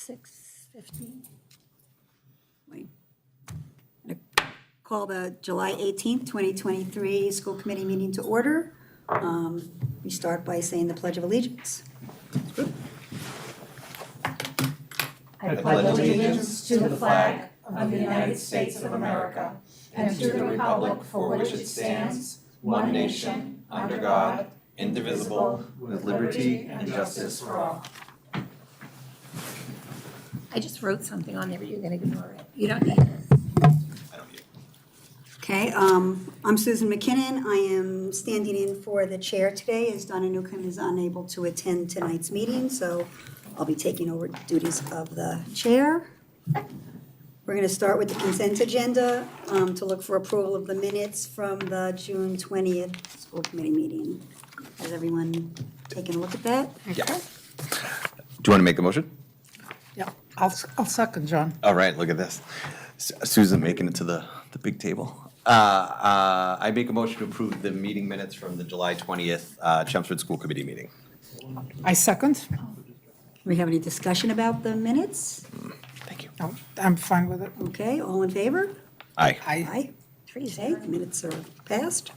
6:15. Wait. I'm gonna call the July 18th, 2023 school committee meeting to order. We start by saying the Pledge of Allegiance. I pledge allegiance to the flag of the United States of America and to the republic for which it stands, one nation, under God, indivisible, with liberty and justice for all. I just wrote something on there, but you're gonna ignore it. You don't need it. Okay, I'm Susan McKinnon. I am standing in for the chair today as Donna Newcomb is unable to attend tonight's meeting, so I'll be taking over duties of the chair. We're going to start with the consent agenda to look for approval of the minutes from the June 20th school committee meeting. Has everyone taken a look at that? Yeah. Do you want to make the motion? Yeah, I'll second, John. All right, look at this. Susan making it to the big table. I make a motion to approve the meeting minutes from the July 20th Chelmsford School Committee meeting. I second. Do we have any discussion about the minutes? Thank you. No, I'm fine with it. Okay, all in favor? Aye. Aye. Okay, minutes are passed.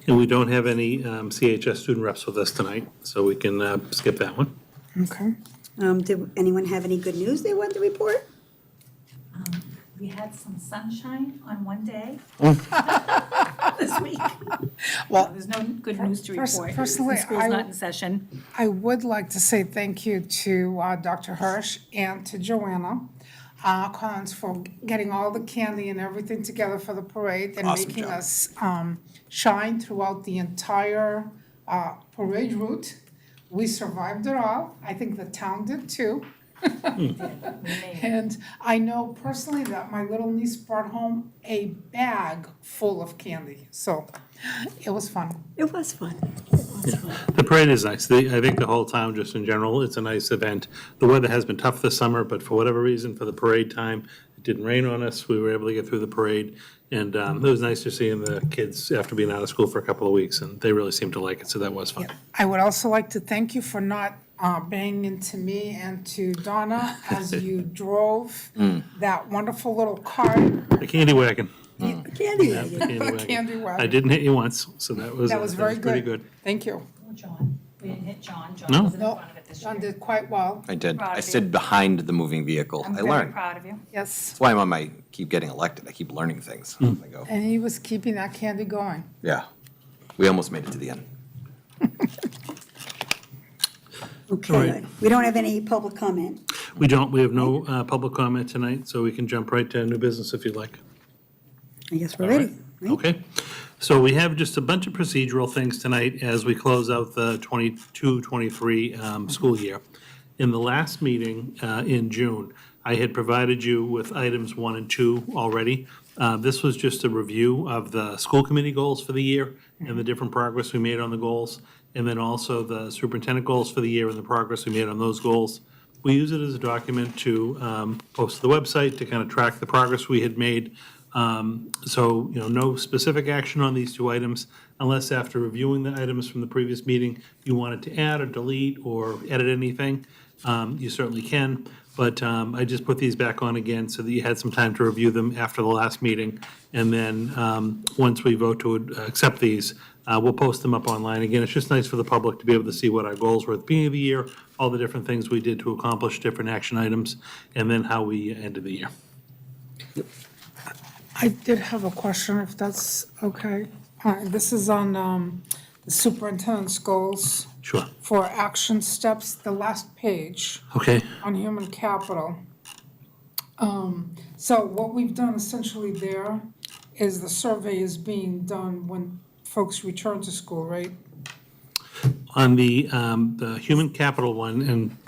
And we don't have any CHS student reps with us tonight, so we can skip that one. Okay. Did anyone have any good news they wanted to report? We had some sunshine on one day this week. Well, There's no good news to report. personally, School's not in session. I would like to say thank you to Dr. Hirsch and to Joanna Collins for getting all the candy and everything together for the parade and Awesome making job. us shine throughout the entire parade route. We survived it all. I think the town did too. And I know personally that my little niece brought home a bag full of candy, so it was fun. It was fun. It was fun. The parade is nice. I think the whole town, just in general, it's a nice event. The weather has been tough this summer, but for whatever reason, for the parade time, it didn't rain on us. We were able to get through the parade. And it was nice to see the kids after being out of school for a couple of weeks, and they really seemed to like it, so that was fun. I would also like to thank you for not banging into me and to Donna as you drove that wonderful little cart. The candy wagon. Candy. Yeah, the candy wagon. Candy wagon. I didn't hit you once, so that was very pretty good. good. Thank you. John, we didn't hit John. John No. wasn't in No, front of it this John year. did quite well. I did. Proud I of you. stood behind the moving vehicle. I'm I very learned. proud of you. Yes. That's why I'm on my, keep getting elected. I keep learning things as I go. And he was keeping that candy going. Yeah. We almost made it to the end. Okay, we don't have any public comment. We don't, we have no public comment tonight, so we can jump right to new business if you'd like. I guess we're ready. right? Okay, so we have just a bunch of procedural things tonight as we close out the 22-23 school year. In the last meeting in June, I had provided you with items 1 and 2 already. This was just a review of the school committee goals for the year and the different progress we made on the goals, and then also the superintendent goals for the year and the progress we made on those goals. We use it as a document to post to the website to kind of track the progress we had made. So, no specific action on these 2 items unless after reviewing the items from the previous meeting, you wanted to add or delete or edit anything, you certainly can. But I just put these back on again so that you had some time to review them after the last meeting. And then once we vote to accept these, we'll post them up online. Again, it's just nice for the public to be able to see what our goals were at the beginning of the year, all the different things we did to accomplish different action items, and then how we ended the year. I did have a question, if that's okay. This is on the superintendent's goals Sure. for action steps, the last page Okay. on human capital. So what we've done essentially there is the survey is being done when folks return to school, right? On the human capital one,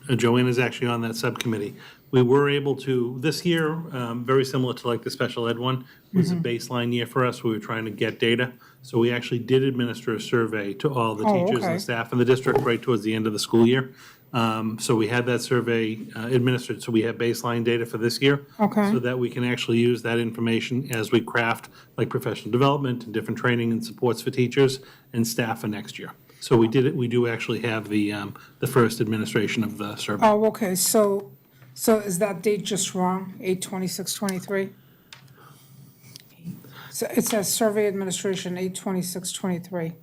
and Joanne is actually on that subcommittee, we were able to, this year, very similar to like the special ed one, was a baseline year for us. We were trying to get data. So we actually did administer a survey to all the teachers okay. and staff in the district right towards the end of the school year. So we had that survey administered, so we have baseline data for this year. Okay. So that we can actually use that information as we craft like professional development and different training and supports for teachers and staff for next year. So we do actually have the first administration of the survey. Oh, okay, so is that date just wrong, 8/26/23? So it says survey administration, 8/26/23.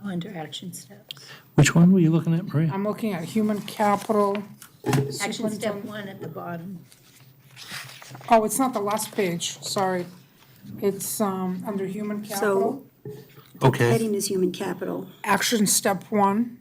Under action steps. Which one were you looking at, Maria? I'm looking at human capital. Action step 1 at the bottom. Oh, it's not the last page, sorry. It's under human capital. Okay. Heading is human capital. Action step 1.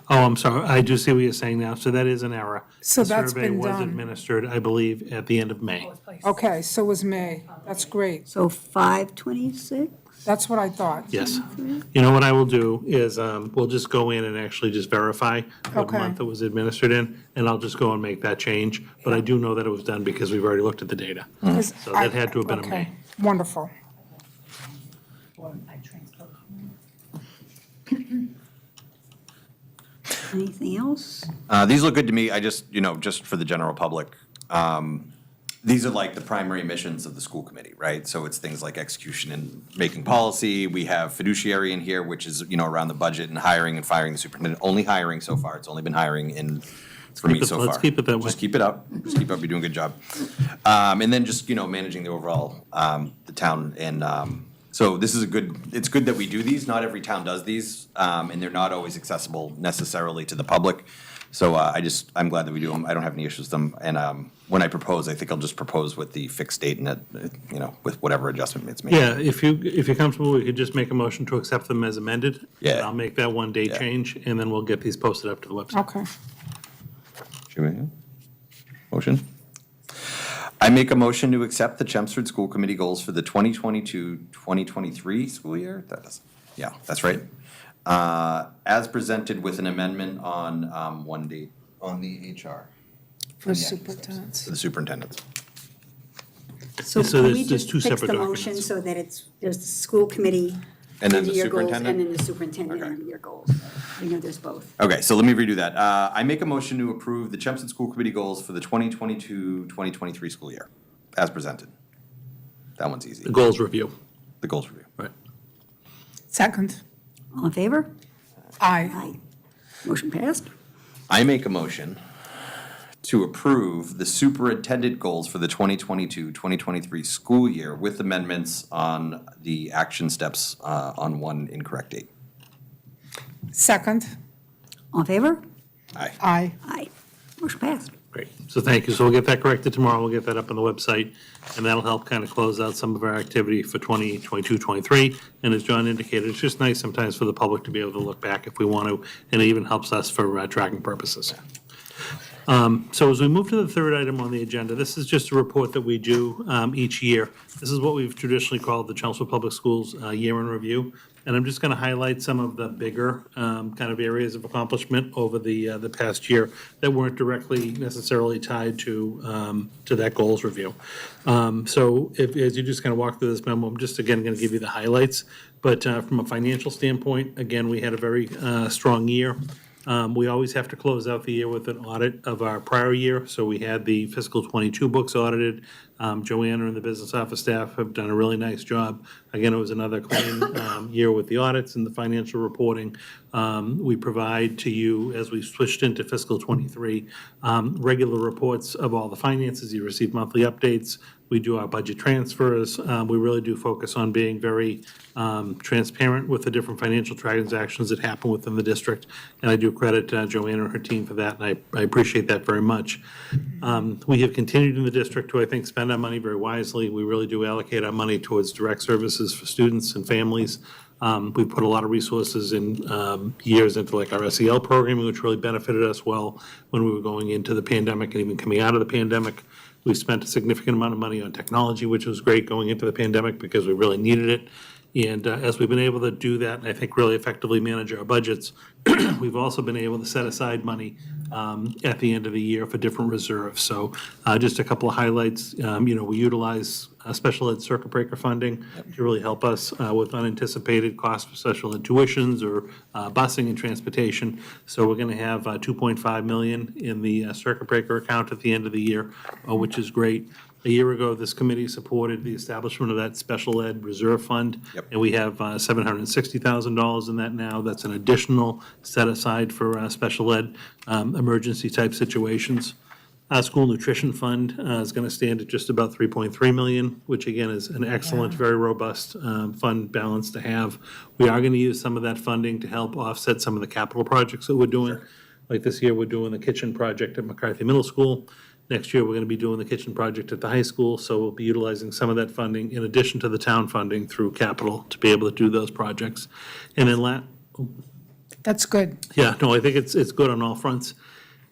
Oh, I'm sorry. I do see what you're saying now. So that is an error. So that's been The survey was done. administered, I believe, at the end of May. Okay, so it was May. That's great. So 5/26? That's what I thought. Yes. You know what I will do is, we'll just go in and actually just verify what Okay. month it was administered in, and I'll just go and make that change. But I do know that it was done because we've already looked at the data. 'Cause So that had to have been a okay, May. Wonderful. Anything else? These look good to me. I just, just for the general public, these are like the primary missions of the school committee, right? So it's things like execution and making policy. We have fiduciary in here, which is, around the budget and hiring and firing the superintendent. Only hiring so far. It's only been hiring for me so far. Let's keep it that way. Just keep it up. Just keep up. You're doing a good job. And then just, managing the overall, the town. And so this is it's good that we do these. Not every town does these, and they're not always accessible necessarily to the public. So I'm glad that we do them. I don't have any issues with them. And when I propose, I think I'll just propose with the fixed date and that, with whatever adjustment it's made. Yeah, if you're comfortable, we could just make a motion to accept them as amended. Yeah. And I'll make that one date Yeah. change, and then we'll get these posted up to the website. Okay. Should we? Motion? I make a motion to accept the Chelmsford School Committee goals for the 2022-2023 school year. Yeah, that's right. As presented with an amendment on one date on the HR For superintendents. for the superintendents. So So can we there's just two fix separate the motion documents. so that there's the school committee And then the your goals, superintendent? and then the superintendent Okay. and your goals. There's both. Okay, so let me redo that. I make a motion to approve the Chelmsford School Committee goals for the 2022-2023 school year, as presented. That one's easy. The goals review. The goals review. Right. Second. All in favor? Aye. Aye. Motion passed. I make a motion to approve the superintendent goals for the 2022-2023 school year with amendments on the action steps on one incorrect date. Second. All in favor? Aye. Aye. Aye. Motion passed. Great. So thank you. So we'll get that corrected tomorrow. We'll get that up on the website, and that'll help kind of close out some of our activity for 2022, 23. And as John indicated, it's just nice sometimes for the public to be able to look back if we want to, and it even helps us for tracking purposes. So as we move to the third item on the agenda, this is just a report that we do each year. This is what we've traditionally called the Chelmsford Public Schools Year in Review. And I'm just going to highlight some of the bigger kind of areas of accomplishment over the past year that weren't directly necessarily tied to that goals review. So as you just kind of walk through this memo, I'm just again going to give you the highlights. But from a financial standpoint, again, we had a very strong year. We always have to close out the year with an audit of our prior year, so we had the fiscal '22 books audited. Joanna and the business office staff have done a really nice job. Again, it was another clean year with the audits and the financial reporting. We provide to you, as we switched into fiscal '23, regular reports of all the finances. You receive monthly updates. We do our budget transfers. We really do focus on being very transparent with the different financial transactions that happen within the district. And I do credit Joanna and her team for that, and I appreciate that very much. We have continued in the district to, I think, spend our money very wisely. We really do allocate our money towards direct services for students and families. We put a lot of resources in years into like our SEL programming, which really benefited us well when we were going into the pandemic and even coming out of the pandemic. We spent a significant amount of money on technology, which was great going into the pandemic because we really needed it. And as we've been able to do that, and I think really effectively manage our budgets, we've also been able to set aside money at the end of the year for different reserves. So just a couple of highlights. We utilize special ed circuit breaker funding to really help us with unanticipated costs for special ed tuitions or busing and transportation. So we're going to have $2.5 million in the circuit breaker account at the end of the year, which is great. A year ago, this committee supported the establishment of that special ed reserve fund. Yep. And we have $760,000 in that now. That's an additional set aside for special ed emergency type situations. Our school nutrition fund is going to stand at just about 3.3 million, which again is an excellent, very robust fund balance to have. We are going to use some of that funding to help offset some of the capital projects that we're doing. Like this year, we're doing the kitchen project at McCarthy Middle School. Next year, we're going to be doing the kitchen project at the high school, so we'll be utilizing some of that funding in addition to the town funding through capital to be able to do those projects. And then That's good. yeah, no, I think it's good on all fronts.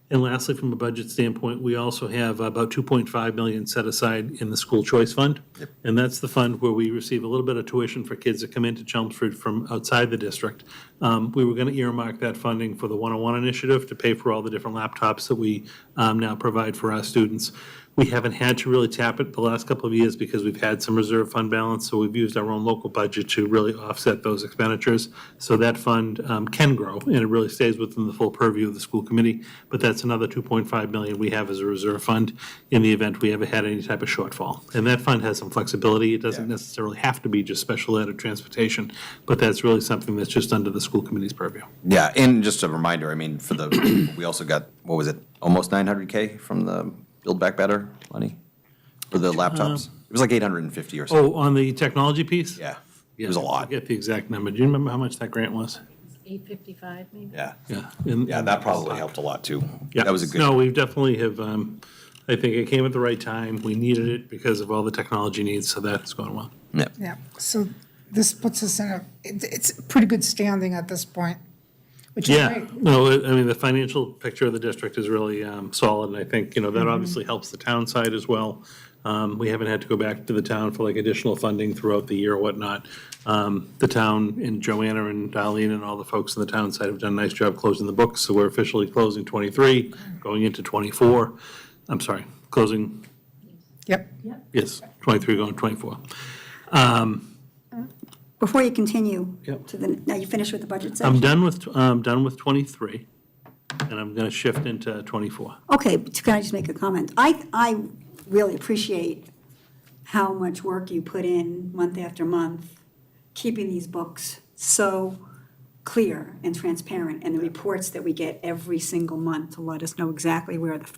And lastly, from a budget standpoint, we also have about 2.5 million set aside in the school choice fund. And that's the fund where we receive a little bit of tuition for kids that come into Chelmsford from outside the district. We were going to earmark that funding for the 101 initiative to pay for all the different laptops that we now provide for our students. We haven't had to really tap it the last couple of years because we've had some reserve fund balance, so we've used our own local budget to really offset those expenditures. So that fund can grow, and it really stays within the full purview of the school committee. But that's another 2.5 million we have as a reserve fund in the event we ever had any type of shortfall. And that fund has some flexibility. It doesn't necessarily have to be just special ed or transportation, but that's really something that's just under the school committee's purview. Yeah, and just a reminder, I mean, for the, we also got, what was it, almost 900K from the Build Back Better money for the laptops? It was like 850 or something. Oh, on the technology piece? Yeah, it was a I lot. forget the exact number. Do you remember how much that grant was? 855 maybe? Yeah, Yeah. yeah, that probably helped a lot too. Yeah. That was a good. No, we definitely have, I think it came at the right time. We needed it because of all the technology needs, so that's going well. Yeah. Yeah, so this puts us in it's a pretty good standing at this point, which is Yeah, great. no, I mean, the financial picture of the district is really solid, and I think, that obviously helps the town side as well. We haven't had to go back to the town for like additional funding throughout the year or whatnot. The town and Joanna and Darlene and all the folks on the town side have done a nice job closing the books, so we're officially closing 23, going into 24. I'm sorry, closing, Yep, yes, 23 going to 24. Before you continue Yep. to the, now you finished with the budget I'm section? done with 23, and I'm going to shift into 24. Okay, but can I just make a comment? I really appreciate how much work you put in month after month, keeping these books so clear and transparent, and the reports that we get every single month to let us know exactly where the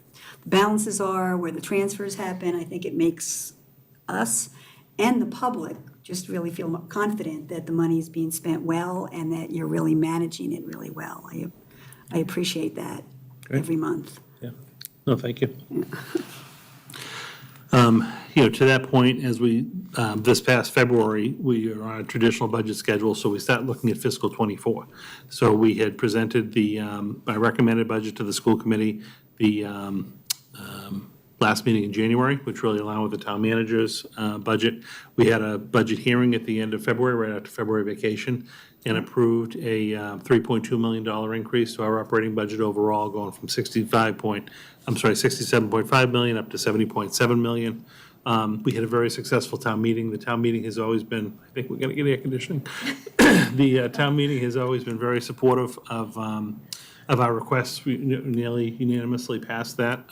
balances are, where the transfers happen. I think it makes us and the public just really feel confident that the money is being spent well and that you're really managing it really well. I appreciate that every month. Yeah, no, thank you. To that point, as we, this past February, we are on a traditional budget schedule, so we start looking at fiscal '24. So we had presented my recommended budget to the school committee, the last meeting in January, which really aligned with the town manager's budget. We had a budget hearing at the end of February, right after February vacation, and approved a $3.2 million increase to our operating budget overall, going from 67.5 million up to 70.7 million. We had a very successful town meeting. The town meeting has always been, I think we're gonna get air conditioning. The town meeting has always been very supportive of our requests. We nearly unanimously passed that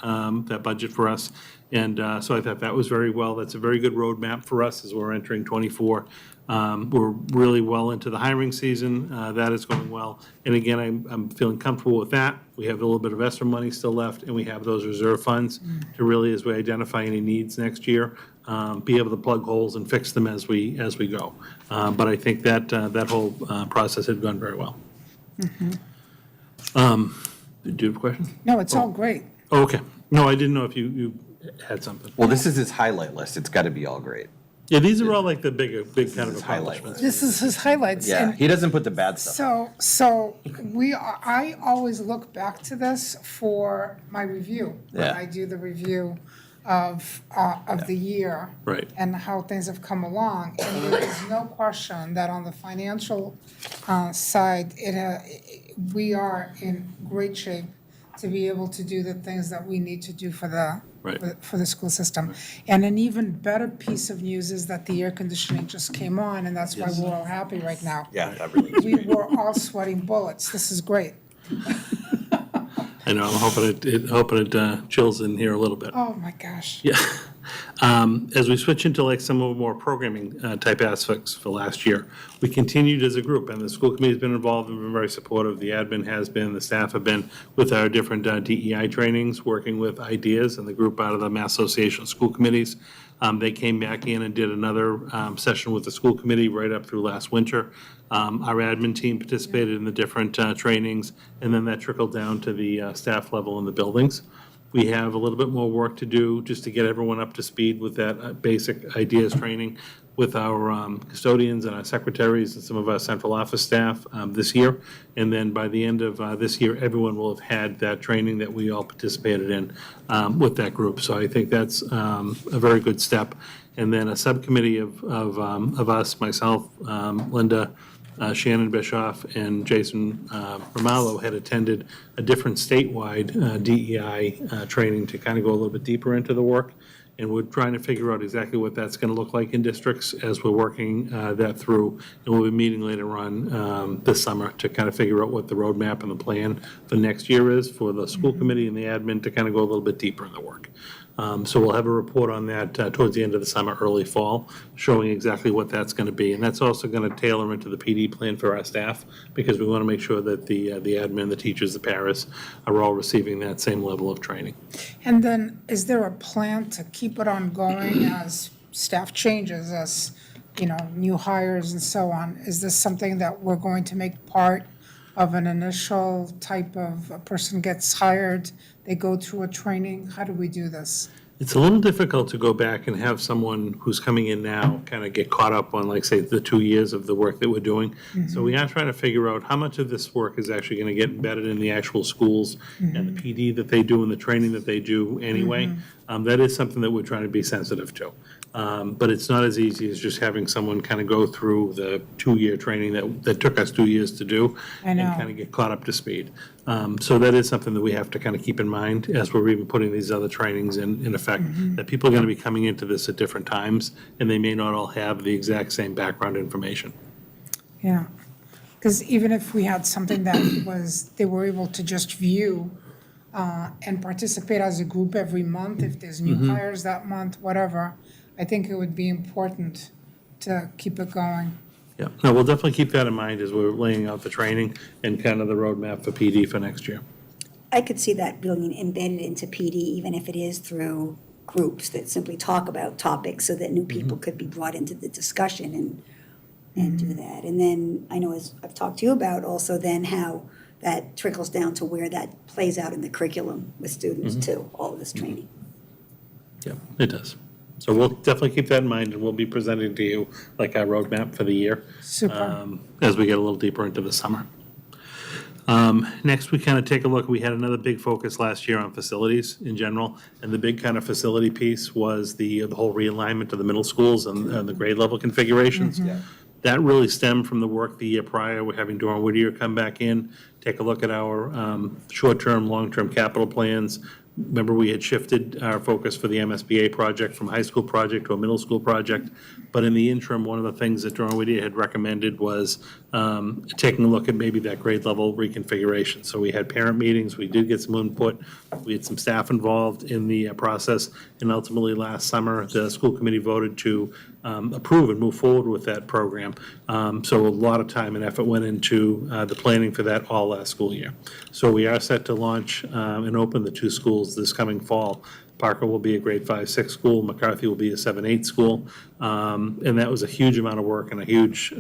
budget for us. And so I thought that was very well. That's a very good roadmap for us as we're entering '24. We're really well into the hiring season. That is going well. And again, I'm feeling comfortable with that. We have a little bit of ESSER money still left, and we have those reserve funds to really, as we identify any needs next year, be able to plug holes and fix them as we go. But I think that whole process had gone very well. Did you have a question? no, it's all great. Oh, okay. No, I didn't know if you had something. Well, this is his highlight list. It's got to be all great. Yeah, these are all like the big kind of his highlight accomplishments. This is his highlights. Yeah, and he doesn't put the bad stuff. So I always look back to this for my review. When Yeah. I do the review of the year. Right. And how things have come along. And there is no question that on the financial side, we are in great shape to be able to do the things that we need to do for the Right. for the school system. And an even better piece of news is that the air conditioning just came on, and that's why we're all happy right now. Yeah, that really is. We were all sweating bullets. This is great. I know, I'm hoping it chills in here a little bit. Oh, my gosh. Yeah. As we switch into like some of the more programming type aspects for last year, we continued as a group, and the school committee's been involved and been very supportive. The admin has been, the staff have been with our different DEI trainings, working with ideas, and the group out of the Mass Association of School Committees. They came back in and did another session with the school committee right up through last winter. Our admin team participated in the different trainings, and then that trickled down to the staff level in the buildings. We have a little bit more work to do just to get everyone up to speed with that basic ideas training with our custodians and our secretaries and some of our central office staff this year. And then by the end of this year, everyone will have had that training that we all participated in with that group. So I think that's a very good step. And then a subcommittee of us, myself, Linda, Shannon Bischoff, and Jason Romalo had attended a different statewide DEI training to kind of go a little bit deeper into the work. And we're trying to figure out exactly what that's going to look like in districts as we're working that through. And we'll be meeting later on this summer to kind of figure out what the roadmap and the plan for next year is for the school committee and the admin to kind of go a little bit deeper in the work. So we'll have a report on that towards the end of the summer, early fall, showing exactly what that's going to be. And that's also going to tailor into the PD plan for our staff, because we want to make sure that the admin, the teachers, the paras are all receiving that same level of training. And then, is there a plan to keep it ongoing as staff changes, as, new hires and so on? Is this something that we're going to make part of an initial type of, a person gets hired, they go through a training? How do we do this? It's a little difficult to go back and have someone who's coming in now kind of get caught up on, like, say, the 2 years of the work that we're doing. So we are trying to figure out how much of this work is actually going to get embedded in the actual schools and the PD that they do and the training that they do anyway. That is something that we're trying to be sensitive to. But it's not as easy as just having someone kind of go through the 2-year training that took us 2 years to do and kind of get caught up to speed. So that is something that we have to kind of keep in mind as we're even putting these other trainings in effect, that people are going to be coming into this at different times, and they may not all have the exact same background information. Yeah, because even if we had something that was, they were able to just view and participate as a group every month, if there's new hires that month, whatever, I think it would be important to keep it going. Yeah, no, we'll definitely keep that in mind as we're laying out the training and kind of the roadmap for PD for next year. I could see that being embedded into PD, even if it is through groups that simply talk about topics so that new people could be brought into the discussion and do that. And then I know, as I've talked to you about, also then how that trickles down to where that plays out in the curriculum with students too, all of this training. Yeah, it does. So we'll definitely keep that in mind, and we'll be presenting to you like our roadmap for the year. Super. As we get a little deeper into the summer. Next, we kind of take a look, we had another big focus last year on facilities in general, and the big kind of facility piece was the whole realignment of the middle schools and the grade level configurations. That really stemmed from the work the year prior. We're having Dawn Whittier come back in, take a look at our short-term, long-term capital plans. Remember, we had shifted our focus for the MSBA project from a high school project to a middle school project. But in the interim, one of the things that Dawn Whittier had recommended was taking a look at maybe that grade level reconfiguration. So we had parent meetings, we did get some input, we had some staff involved in the process, and ultimately last summer, the school committee voted to approve and move forward with that program. So a lot of time and effort went into the planning for that all last school year. So we are set to launch and open the 2 schools this coming fall. Parker will be a grade 5-6 school, McCarthy will be a 7-8 school. And that was a huge amount of work and a huge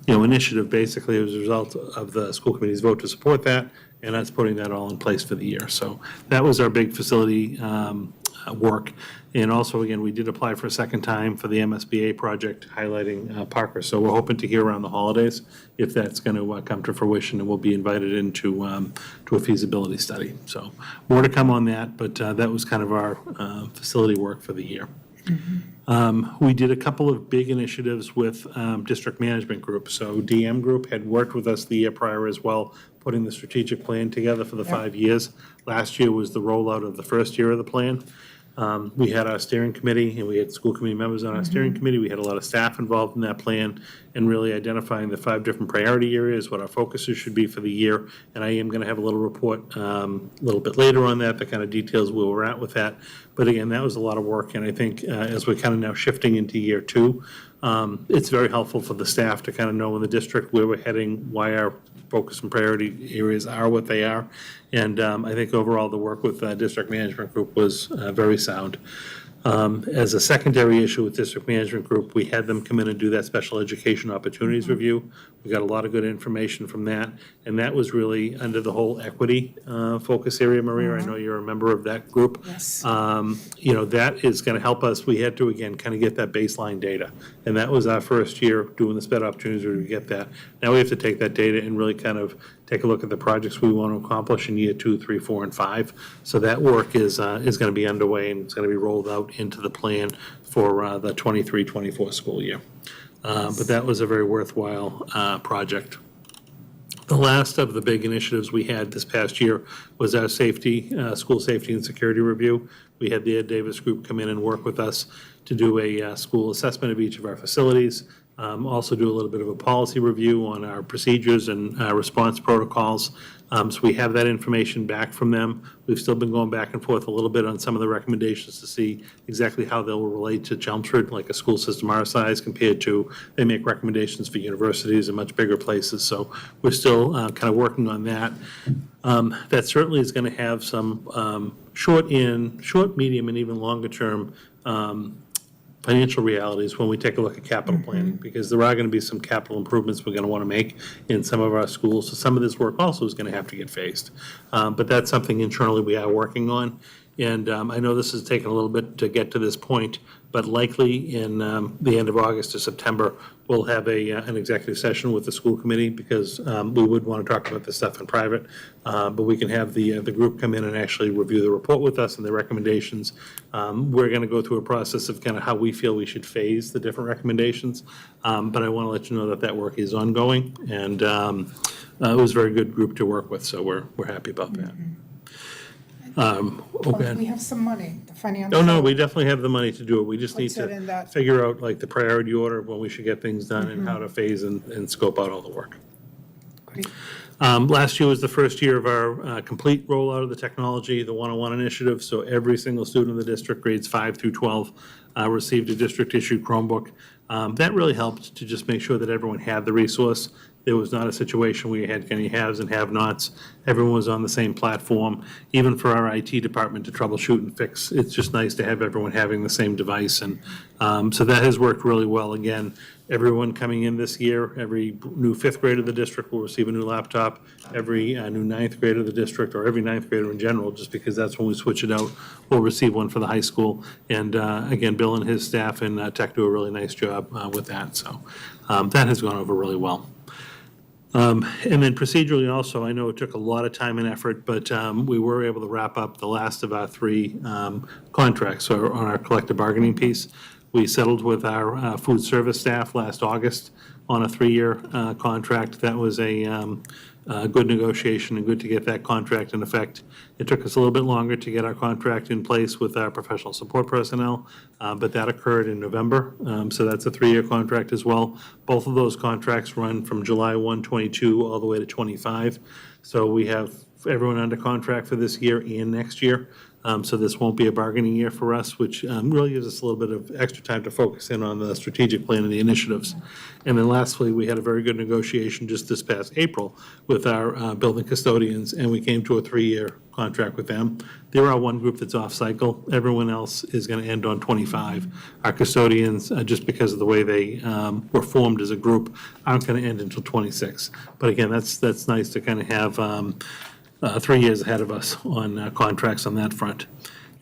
initiative basically as a result of the school committee's vote to support that, and us putting that all in place for the year. So that was our big facility work. And also, again, we did apply for a second time for the MSBA project highlighting Parker. So we're hoping to hear around the holidays if that's going to come to fruition, and we'll be invited into to a feasibility study. So more to come on that, but that was kind of our facility work for the year. We did a couple of big initiatives with district management groups. So DM Group had worked with us the year prior as well, putting the strategic plan together for the 5 years. Last year was the rollout of the first year of the plan. We had our steering committee, and we had school committee members on our steering committee. We had a lot of staff involved in that plan, and really identifying the 5 different priority areas, what our focuses should be for the year. And I am going to have a little report a little bit later on that kind of details where we're at with that. But again, that was a lot of work, and I think as we're kind of now shifting into year 2, it's very helpful for the staff to kind of know in the district where we're heading, why our focus and priority areas are what they are. And I think overall the work with district management group was very sound. As a secondary issue with district management group, we had them come in and do that special education opportunities review. We got a lot of good information from that, and that was really under the whole equity focus area, Maria. I know you're a member of that group. Yes. That is going to help us. We had to, again, kind of get that baseline data, and that was our first year doing the SPED opportunities to get that. Now we have to take that data and really kind of take a look at the projects we want to accomplish in year 2, 3, 4, and 5. So that work is going to be underway, and it's going to be rolled out into the plan for the 23-24 school year. But that was a very worthwhile project. The last of the big initiatives we had this past year was our school safety and security review. We had the Ed Davis Group come in and work with us to do a school assessment of each of our facilities. Also do a little bit of a policy review on our procedures and response protocols. So we have that information back from them. We've still been going back and forth a little bit on some of the recommendations to see exactly how they'll relate to Chelmsford, like a school system our size, compared to, they make recommendations for universities and much bigger places. So we're still kind of working on that. That certainly is going to have some short, medium, and even longer term financial realities when we take a look at capital planning, because there are going to be some capital improvements we're going to want to make in some of our schools. So some of this work also is going to have to get phased. But that's something internally we are working on. And I know this has taken a little bit to get to this point, but likely in the end of August or September, we'll have an executive session with the school committee, because we would want to talk about this stuff in private. But we can have the group come in and actually review the report with us and the recommendations. We're going to go through a process of kind of how we feel we should phase the different recommendations. But I want to let you know that that work is ongoing, and it was a very good group to work with, so we're happy about that. Okay. We have some money, the financial. Oh, no, we definitely have the money to do it. We just need What's it in to that? figure out like the priority order of when we should get things done and how to phase and scope out all the work. Great. Last year was the first year of our complete rollout of the technology, the 101 initiative. So every single student in the district, grades 5 through 12, received a district-issued Chromebook. That really helped to just make sure that everyone had the resource. There was not a situation where you had any haves and have-nots. Everyone was on the same platform. Even for our IT department to troubleshoot and fix, it's just nice to have everyone having the same device. And so that has worked really well. Again, everyone coming in this year, every new 5th grader of the district will receive a new laptop. Every new 9th grader of the district, or every 9th grader in general, just because that's when we switch it out, will receive one for the high school. And again, Bill and his staff and tech do a really nice job with that. So that has gone over really well. And then procedurally also, I know it took a lot of time and effort, but we were able to wrap up the last of our 3 contracts on our collective bargaining piece. We settled with our food service staff last August on a 3-year contract. That was a good negotiation and good to get that contract in effect. It took us a little bit longer to get our contract in place with our professional support personnel, but that occurred in November. So that's a 3-year contract as well. Both of those contracts run from July 1, 22 all the way to 25. So we have everyone under contract for this year and next year. So this won't be a bargaining year for us, which really gives us a little bit of extra time to focus in on the strategic plan and the initiatives. And then lastly, we had a very good negotiation just this past April with our building custodians, and we came to a 3-year contract with them. There are one group that's off cycle. Everyone else is going to end on 25. Our custodians, just because of the way they were formed as a group, aren't going to end until 26. But again, that's nice to kind of have 3 years ahead of us on contracts on that front.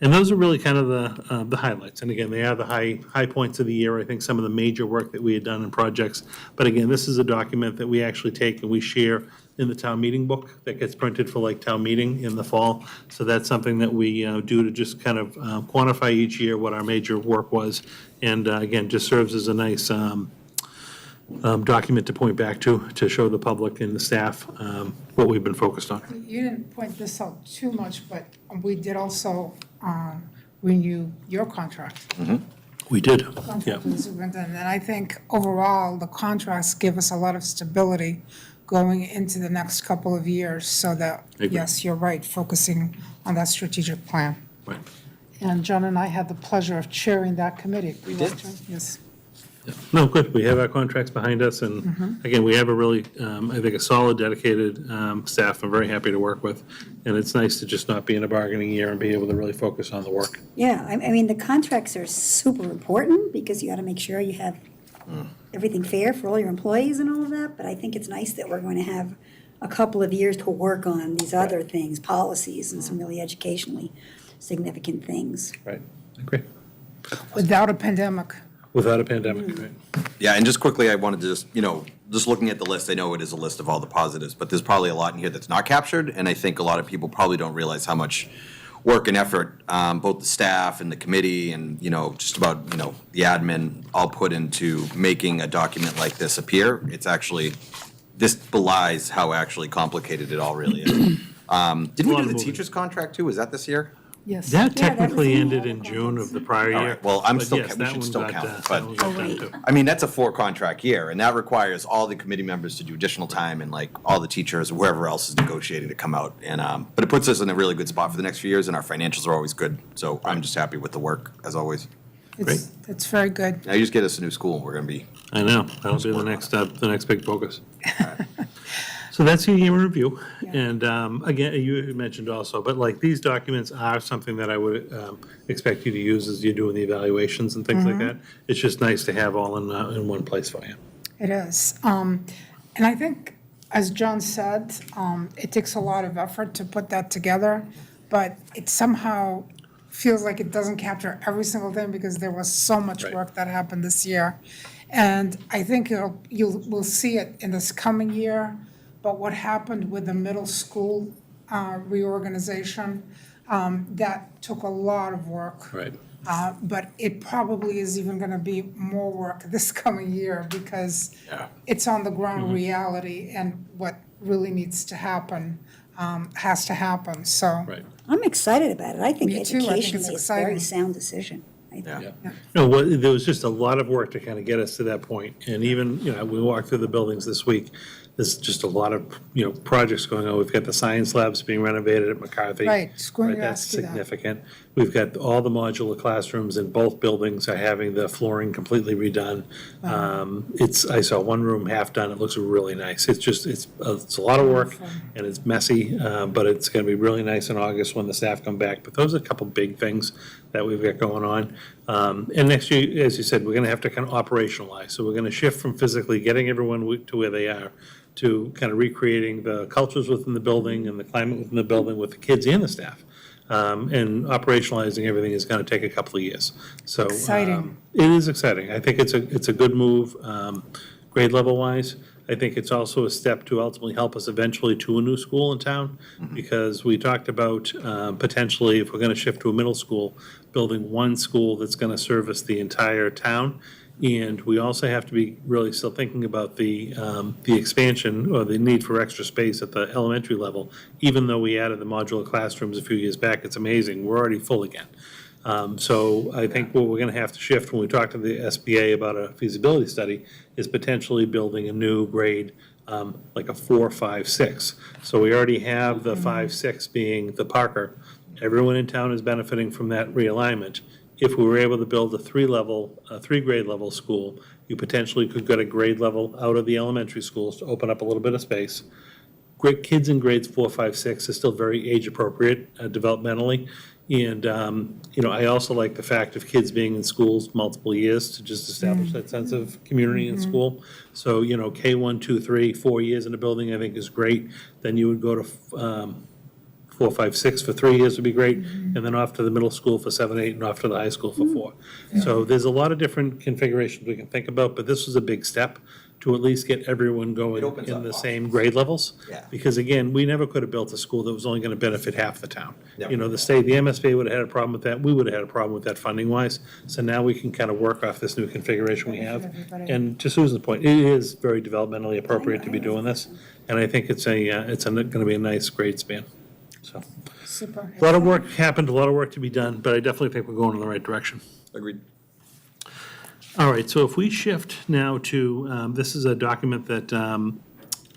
And those are really kind of the highlights. And again, they are the high points of the year. I think some of the major work that we had done in projects. But again, this is a document that we actually take and we share in the town meeting book that gets printed for like town meeting in the fall. So that's something that we do to just kind of quantify each year what our major work was. And again, just serves as a nice document to point back to show the public and the staff what we've been focused on. You didn't point this out too much, but we did also renew your contract. We did, yeah. Contract with the superintendent. And I think overall, the contracts give us a lot of stability going into the next couple of years so that, Agree. yes, you're right, focusing on that strategic plan. Right. And John and I had the pleasure of chairing that committee. We did. Yes. No, good. We have our contracts behind us, and again, we have a really, I think, a solid, dedicated staff I'm very happy to work with. And it's nice to just not be in a bargaining year and be able to really focus on the work. Yeah, I mean, the contracts are super important because you got to make sure you have everything fair for all your employees and all of that. But I think it's nice that we're going to have a couple of years to work on these other things, policies and some really educationally significant things. Right. Agree. Without a pandemic. Without a pandemic, right? Yeah, and just quickly, I wanted to just, just looking at the list, I know it is a list of all the positives, but there's probably a lot in here that's not captured, and I think a lot of people probably don't realize how much work and effort, both the staff and the committee and, just about, the admin, all put into making a document like this appear. It's actually, this belies how actually complicated it all really is. Didn't we A lot do of the moving. teacher's contract too? Was that this year? Yes. That Yeah, that was technically in ended all in the June of the prior All year. right, well, I'm But still, yes, we that should one still got, count, that but. one got done wait. too. I mean, that's a 4-contract year, and that requires all the committee members to do additional time and like all the teachers, whoever else is negotiating to come out. And, but it puts us in a really good spot for the next few years, and our financials are always good. So I'm just happy with the work, as always. It's very good. Now you just get us a new school, we're gonna be, I know, that'll be the next big focus. So that's your year in review, and again, you had mentioned also, but like these documents are something that I would expect you to use as you're doing the evaluations and things like that. It's just nice to have all in one place for you. It is. And I think, as John said, it takes a lot of effort to put that together, but it somehow feels like it doesn't capture every single thing because there was so much Right. work that happened this year. And I think we'll see it in this coming year, but what happened with the middle school reorganization, that took a lot of work. Right. But it probably is even gonna be more work this coming year because Yeah. it's on the ground reality and what really needs to happen, has to happen, so. Right. I'm excited about it. I think Me too. I think educationally it's it's a very exciting. sound decision. yeah. No, there was just a lot of work to kind of get us to that point. And even, we walked through the buildings this week. There's just a lot of, projects going on. We've got the science labs being renovated at McCarthy. Right, just going to That's ask you that. significant. We've got all the modular classrooms in both buildings are having the flooring completely redone. I saw one room half done. It looks really nice. It's a lot of work and it's messy, but it's going to be really nice in August when the staff come back. But those are a couple big things that we've got going on. And next year, as you said, we're going to have to kind of operationalize. So we're going to shift from physically getting everyone to where they are to kind of recreating the cultures within the building and the climate within the building with the kids and the staff. And operationalizing everything is going to take a couple of years. So Exciting. It is exciting. I think it's a good move, grade level wise. I think it's also a step to ultimately help us eventually to a new school in town, because we talked about potentially, if we're going to shift to a middle school, building one school that's going to service the entire town. And we also have to be really still thinking about the expansion or the need for extra space at the elementary level. Even though we added the modular classrooms a few years back, it's amazing, we're already full again. So I think what we're gonna have to shift when we talk to the SBA about a feasibility study is potentially building a new grade, like a 4, 5, 6. So we already have the 5, 6 being the Parker. Everyone in town is benefiting from that realignment. If we were able to build a 3-grade level school, you potentially could get a grade level out of the elementary schools to open up a little bit of space. Great kids in grades 4, 5, 6 is still very age appropriate developmentally. And, I also like the fact of kids being in schools multiple years to just establish that sense of community in school. So, K1, 2, 3, 4 years in a building, I think is great. Then you would go to 4, 5, 6 for 3 years would be great, and then off to the middle school for 7, 8, and off to the high school for 4. So there's a lot of different configurations we can think about, but this was a big step to at least get everyone going It opens in up the options. same grade levels. Yeah. Because again, we never could have built a school that was only gonna benefit half the town. Yep. The MSBA would have had a problem with that, we would have had a problem with that funding wise. So now we can kind of work off this new configuration we have. Everybody. And to Susan's point, it is very developmentally appropriate to be doing this. And I think it's gonna be a nice grade span, so. Super. A lot of work happened, a lot of work to be done, but I definitely think we're going in the right direction. Agreed. All right, so if we shift now to, this is a document that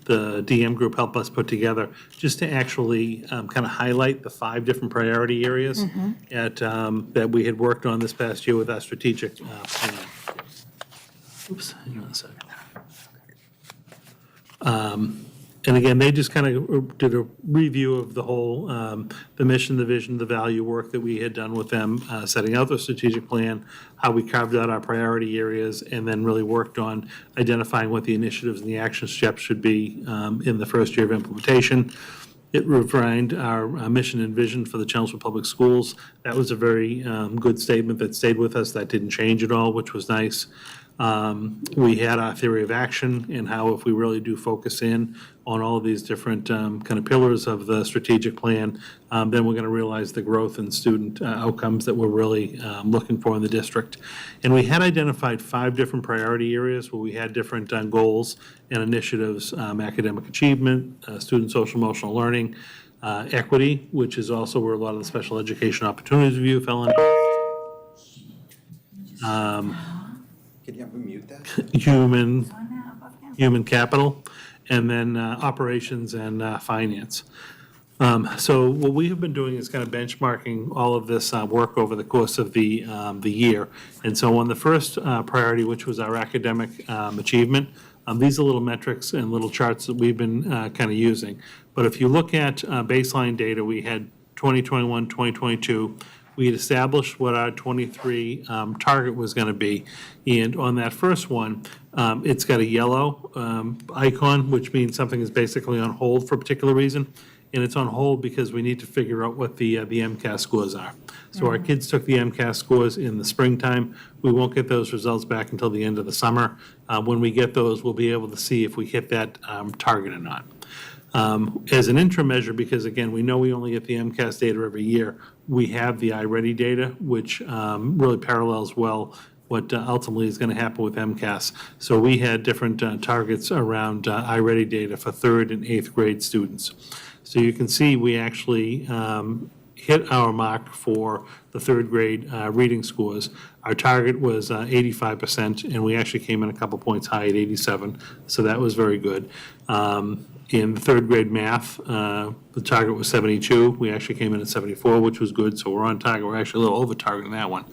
the DM group helped us put together, just to actually kind of highlight the 5 different priority areas that we had worked on this past year with our strategic plan. Oops, hang on a second. And again, they just kind of did a review of the whole, the mission, the vision, the value work that we had done with them, setting out the strategic plan, how we carved out our priority areas, and then really worked on identifying what the initiatives and the action steps should be in the first year of implementation. It refined our mission and vision for the Chelmsford Public Schools. That was a very good statement that stayed with us. That didn't change at all, which was nice. We had our theory of action and how if we really do focus in on all of these different kind of pillars of the strategic plan, then we're going to realize the growth in student outcomes that we're really looking for in the district. And we had identified 5 different priority areas where we had different goals and initiatives: academic achievement, student social emotional learning, equity, which is also where a lot of the special education opportunities review fell in. Can you have me mute that? Human On that above him? human capital, and then operations and finance. So what we have been doing is kind of benchmarking all of this work over the course of the year. And so on the first priority, which was our academic achievement, these are little metrics and little charts that we've been kind of using. But if you look at baseline data, we had 2021, 2022. We had established what our 23 target was going to be. And on that first one, it's got a yellow icon, which means something is basically on hold for a particular reason. And it's on hold because we need to figure out what the MCAS scores are. So our kids took the MCAS scores in the springtime. We won't get those results back until the end of the summer. When we get those, we'll be able to see if we hit that target or not. As an interim measure, because again, we know we only get the MCAS data every year, we have the iReady data, which really parallels well what ultimately is going to happen with MCAS. So we had different targets around iReady data for 3rd and 8th grade students. So you can see we actually hit our mark for the 3rd grade reading scores. Our target was 85%, and we actually came in a couple points high at 87, so that was very good. In the 3rd grade math, the target was 72. We actually came in at 74, which was good, so we're on target. We're actually a little over target in that one.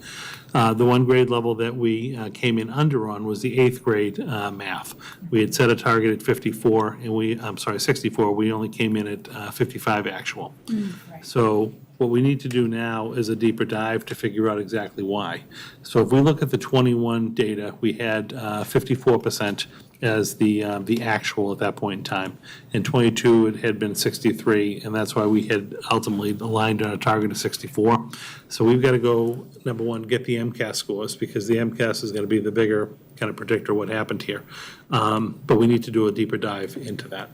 The one grade level that we came in under on was the 8th grade math. We had set a target at 54, and 64. We only came in at 55 actual. So what we need to do now is a deeper dive to figure out exactly why. So if we look at the 21 data, we had 54% as the actual at that point in time. In 22, it had been 63, and that's why we had ultimately aligned on a target of 64. So we've got to go, number one, get the MCAS scores, because the MCAS is going to be the bigger kind of predictor of what happened here. But we need to do a deeper dive into that.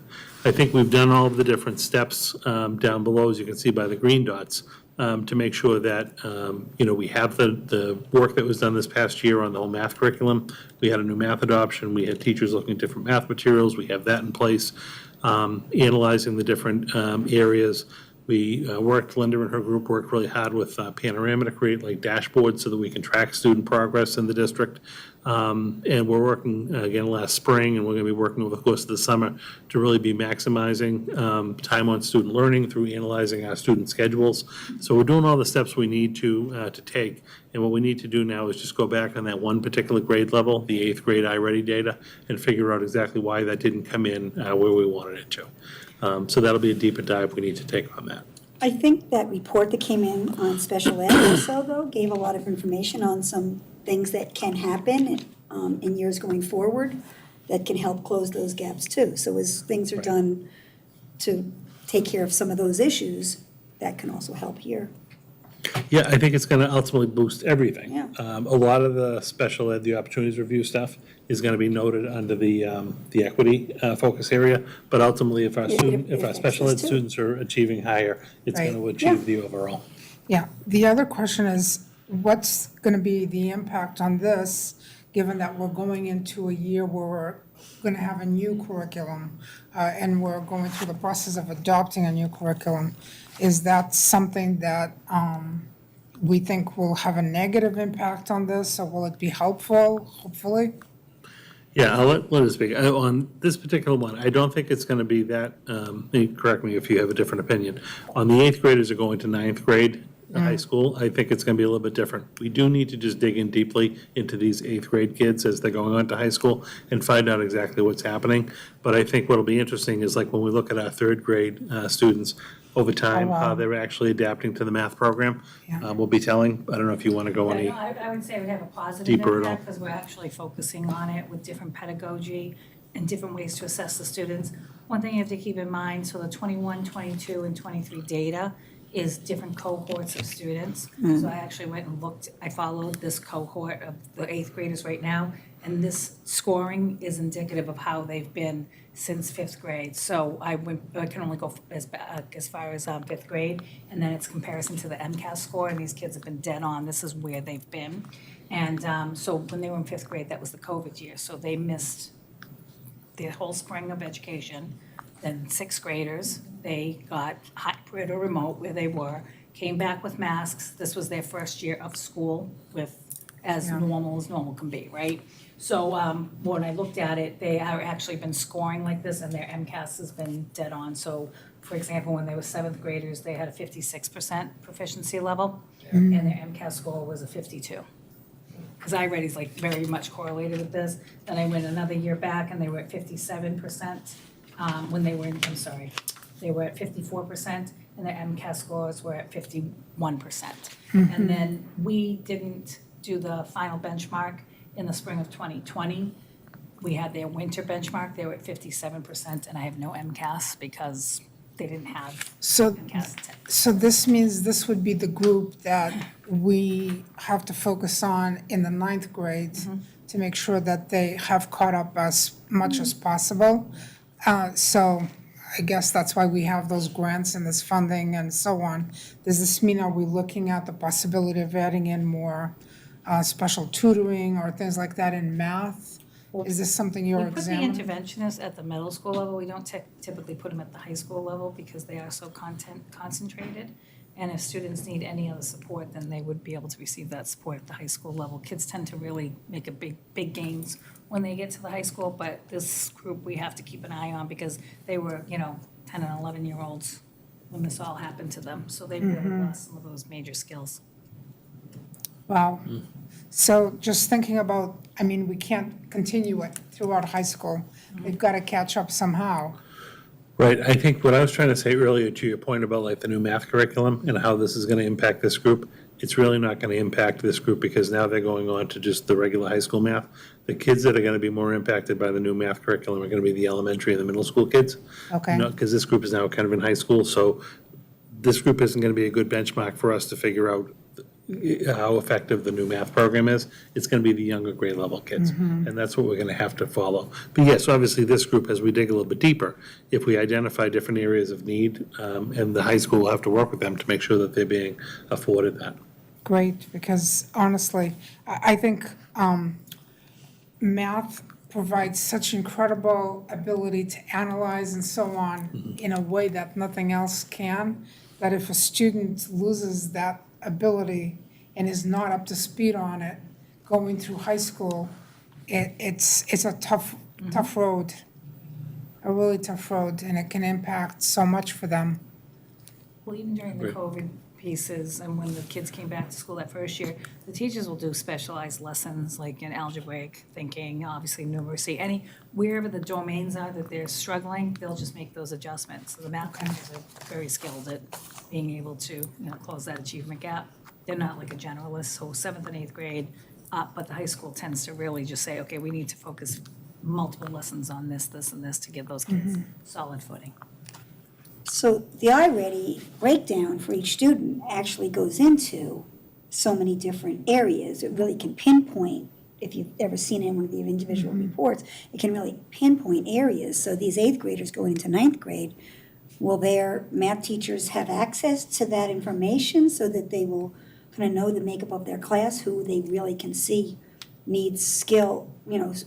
I think we've done all of the different steps down below, as you can see by the green dots, to make sure that, we have the work that was done this past year on the whole math curriculum. We had a new math adoption. We had teachers looking at different math materials. We have that in place. Analyzing the different areas. We Linda and her group worked really hard with Panorama to create like dashboards so that we can track student progress in the district. And we're working again last spring, and we're going to be working over the course of the summer to really be maximizing time on student learning through analyzing our student schedules. So we're doing all the steps we need to take. And what we need to do now is just go back on that one particular grade level, the 8th grade iReady data, and figure out exactly why that didn't come in where we wanted it to. So that'll be a deeper dive we need to take on that. I think that report that came in on special ed also, though, gave a lot of information on some things that can happen in years going forward that can help close those gaps too. So as things are done to take care of some of those issues, that can also help here. Yeah, I think it's going to ultimately boost everything. Yeah. A lot of the special ed, the opportunities review stuff is going to be noted under the equity focus area. But ultimately, if our special ed too. students are achieving higher, it's going to achieve the overall. Yeah, the other question is, what's going to be the impact on this given that we're going into a year where we're gonna have a new curriculum, and we're going through the process of adopting a new curriculum, is that something that, we think will have a negative impact on this, or will it be helpful, hopefully? Yeah, I'll let Linda speak. On this particular one, I don't think it's going to be that, correct me if you have a different opinion. On the eighth graders are going to ninth grade, high school, I think it's going to be a little bit different. We do need to just dig in deeply into these eighth grade kids as they're going on to high school and find out exactly what's happening. But I think what'll be interesting is like when we look at our third grade students, over time, wow. how they're actually adapting to the math program, Yeah. will be telling. I don't know if you want to go any. Yeah, no, I would say we have a positive Deeper at all. impact because we're actually focusing on it with different pedagogy and different ways to assess the students. One thing you have to keep in mind, so the 21, 22, and 23 data is different cohorts of students. So I actually went and looked, I followed this cohort of the eighth graders right now, and this scoring is indicative of how they've been since fifth grade. So I can only go as far as fifth grade, and then it's comparison to the MCAS score, and these kids have been dead on. This is where they've been. And so when they were in fifth grade, that was the COVID year, so they missed the whole spring of education. Then sixth graders, they got hybrid or remote where they were, came back with masks. This was their first year of school with as normal can be, right? So when I looked at it, they are actually been scoring like this and their MCAS has been dead on. So for example, when they were seventh graders, they had a 56% proficiency level and their MCAS score was a 52. Because iReady's like very much correlated with this. Then I went another year back and they were at 57%. When they were in, I'm sorry, they were at 54% and their MCAS scores were at 51%. And then we didn't do the final benchmark in the spring of 2020. We had their winter benchmark, they were at 57% and I have no MCAS because they didn't have So, MCAS. so this means this would be the group that we have to focus on in the ninth grade to make sure that they have caught up as much as possible. So I guess that's why we have those grants and this funding and so on. Does this mean, are we looking at the possibility of adding in more special tutoring or things like that in math? Is this something you're We put the examining? interventionists at the middle school level, we don't typically put them at the high school level because they are so concentrated. And if students need any other support, then they would be able to receive that support at the high school level. Kids tend to really make a big gains when they get to the high school, but this group we have to keep an eye on because they were, 10 and 11-year-olds when this all happened to them. So they really lost some of those major skills. Wow. So just thinking about, I mean, we can't continue it throughout high school. We've got to catch up somehow. Right, I think what I was trying to say earlier to your point about like the new math curriculum and how this is going to impact this group, it's really not going to impact this group because now they're going on to just the regular high school math. The kids that are going to be more impacted by the new math curriculum are going to be the elementary and the middle school kids. Okay. Because this group is now kind of in high school, so this group isn't going to be a good benchmark for us to figure out how effective the new math program is. It's going to be the younger grade level kids, and that's what we're going to have to follow. But yes, obviously this group, as we dig a little bit deeper, if we identify different areas of need, and the high school will have to work with them to make sure that they're being afforded that. Great, because honestly, I think math provides such incredible ability to analyze and so on in a way that nothing else can, that if a student loses that ability and is not up to speed on it going through high school, it's a tough road, a really tough road, and it can impact so much for them. Well, even during the Right. COVID pieces and when the kids came back to school that first year, the teachers will do specialized lessons like in algebraic thinking, obviously numeracy, wherever the domains are that they're struggling, they'll just make those adjustments. So the math teachers are very skilled at being able to, close that achievement gap. They're not like a generalist, so seventh and eighth grade up, but the high school tends to really just say, okay, we need to focus multiple lessons on this, and this to give those kids solid footing. So the iReady breakdown for each student actually goes into so many different areas. It really can pinpoint, if you've ever seen any of the individual reports, it can really pinpoint areas. So these eighth graders going into ninth grade, will their math teachers have access to that information so that they will kind of know the makeup of their class, who they really can see needs skill,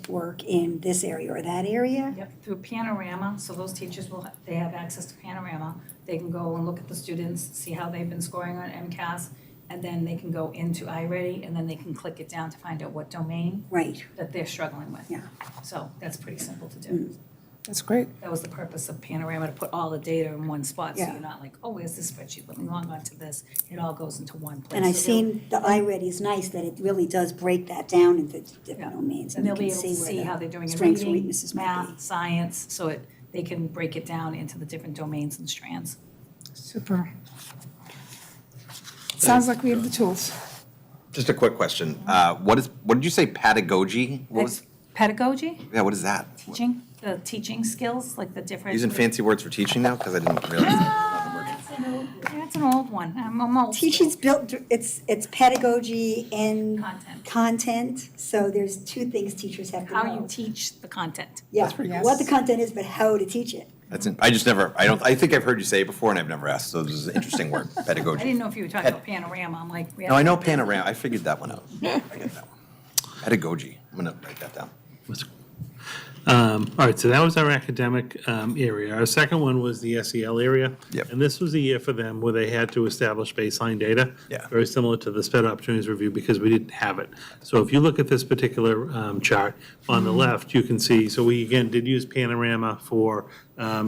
work in this area or that area? Yep, through Panorama, so those teachers they have access to Panorama. They can go and look at the students, see how they've been scoring on MCAS, and then they can go into iReady, and then they can click it down to find out what domain Right, that they're struggling with. yeah. So that's pretty simple to do. That's great. That was the purpose of Panorama, to put all the data in one spot, so Yeah. you're not like, oh, where's this spreadsheet, let me log on to this. It all goes into one place. And I've So they'll- seen the iReady is nice, that it really does break that down into different Yeah. domains. And they'll you be can able to where see the how they're doing in strengths and reading, weaknesses might be. math, science, so they can break it down into the different domains and strands. Super. Sounds like we have the tools. Just a quick question. What did you say, pedagogy? What was, Pedagogy, yeah, what is that? teaching, the teaching skills, like the different. Using fancy words for teaching now? Because I didn't realize that. That's an old one, I'm old. Teaching's built, it's pedagogy and Content. content, so there's two things teachers have to know. How you teach the content. Yeah, pretty what the good. content is, but how to teach it. I think I've heard you say it before and I've never asked, so this is an interesting word, I pedagogy. didn't know if you were talking about Panorama, I'm like. we No, I have- know panorama, I figured that one out. I get that one. Pedagogy, I'm gonna write that down. All right, so that was our academic area. Our second one was the SEL area. Yep. And this was a year for them where they had to establish baseline data. Yeah. Very similar to the SPED opportunities review because we didn't have it. So if you look at this particular chart on the left, you can see, so we again did use Panorama for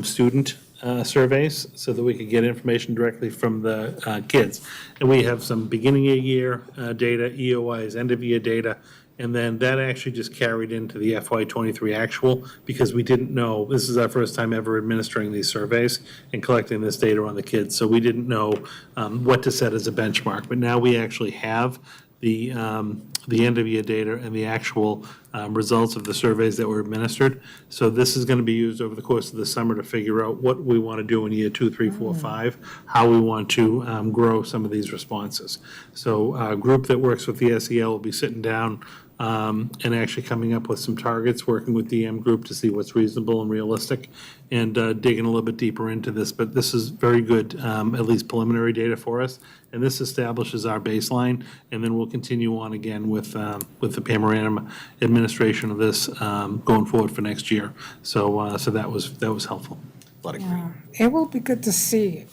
student surveys so that we could get information directly from the kids. And we have some beginning of year data, EOIs, end of year data. And then that actually just carried into the FY '23 actual because we didn't know, this is our first time ever administering these surveys and collecting this data on the kids. So we didn't know what to set as a benchmark. But now we actually have the end of year data and the actual results of the surveys that were administered. So this is going to be used over the course of the summer to figure out what we want to do in year 2, 3, 4, 5, how we want to grow some of these responses. So a group that works with the SEL will be sitting down and actually coming up with some targets, working with the M group to see what's reasonable and realistic, and digging a little bit deeper into this. But this is very good, at least preliminary data for us, and this establishes our baseline, and then we'll continue on again with the Panorama administration of this going forward for next year. So that was helpful. A lot of great. It will be good to see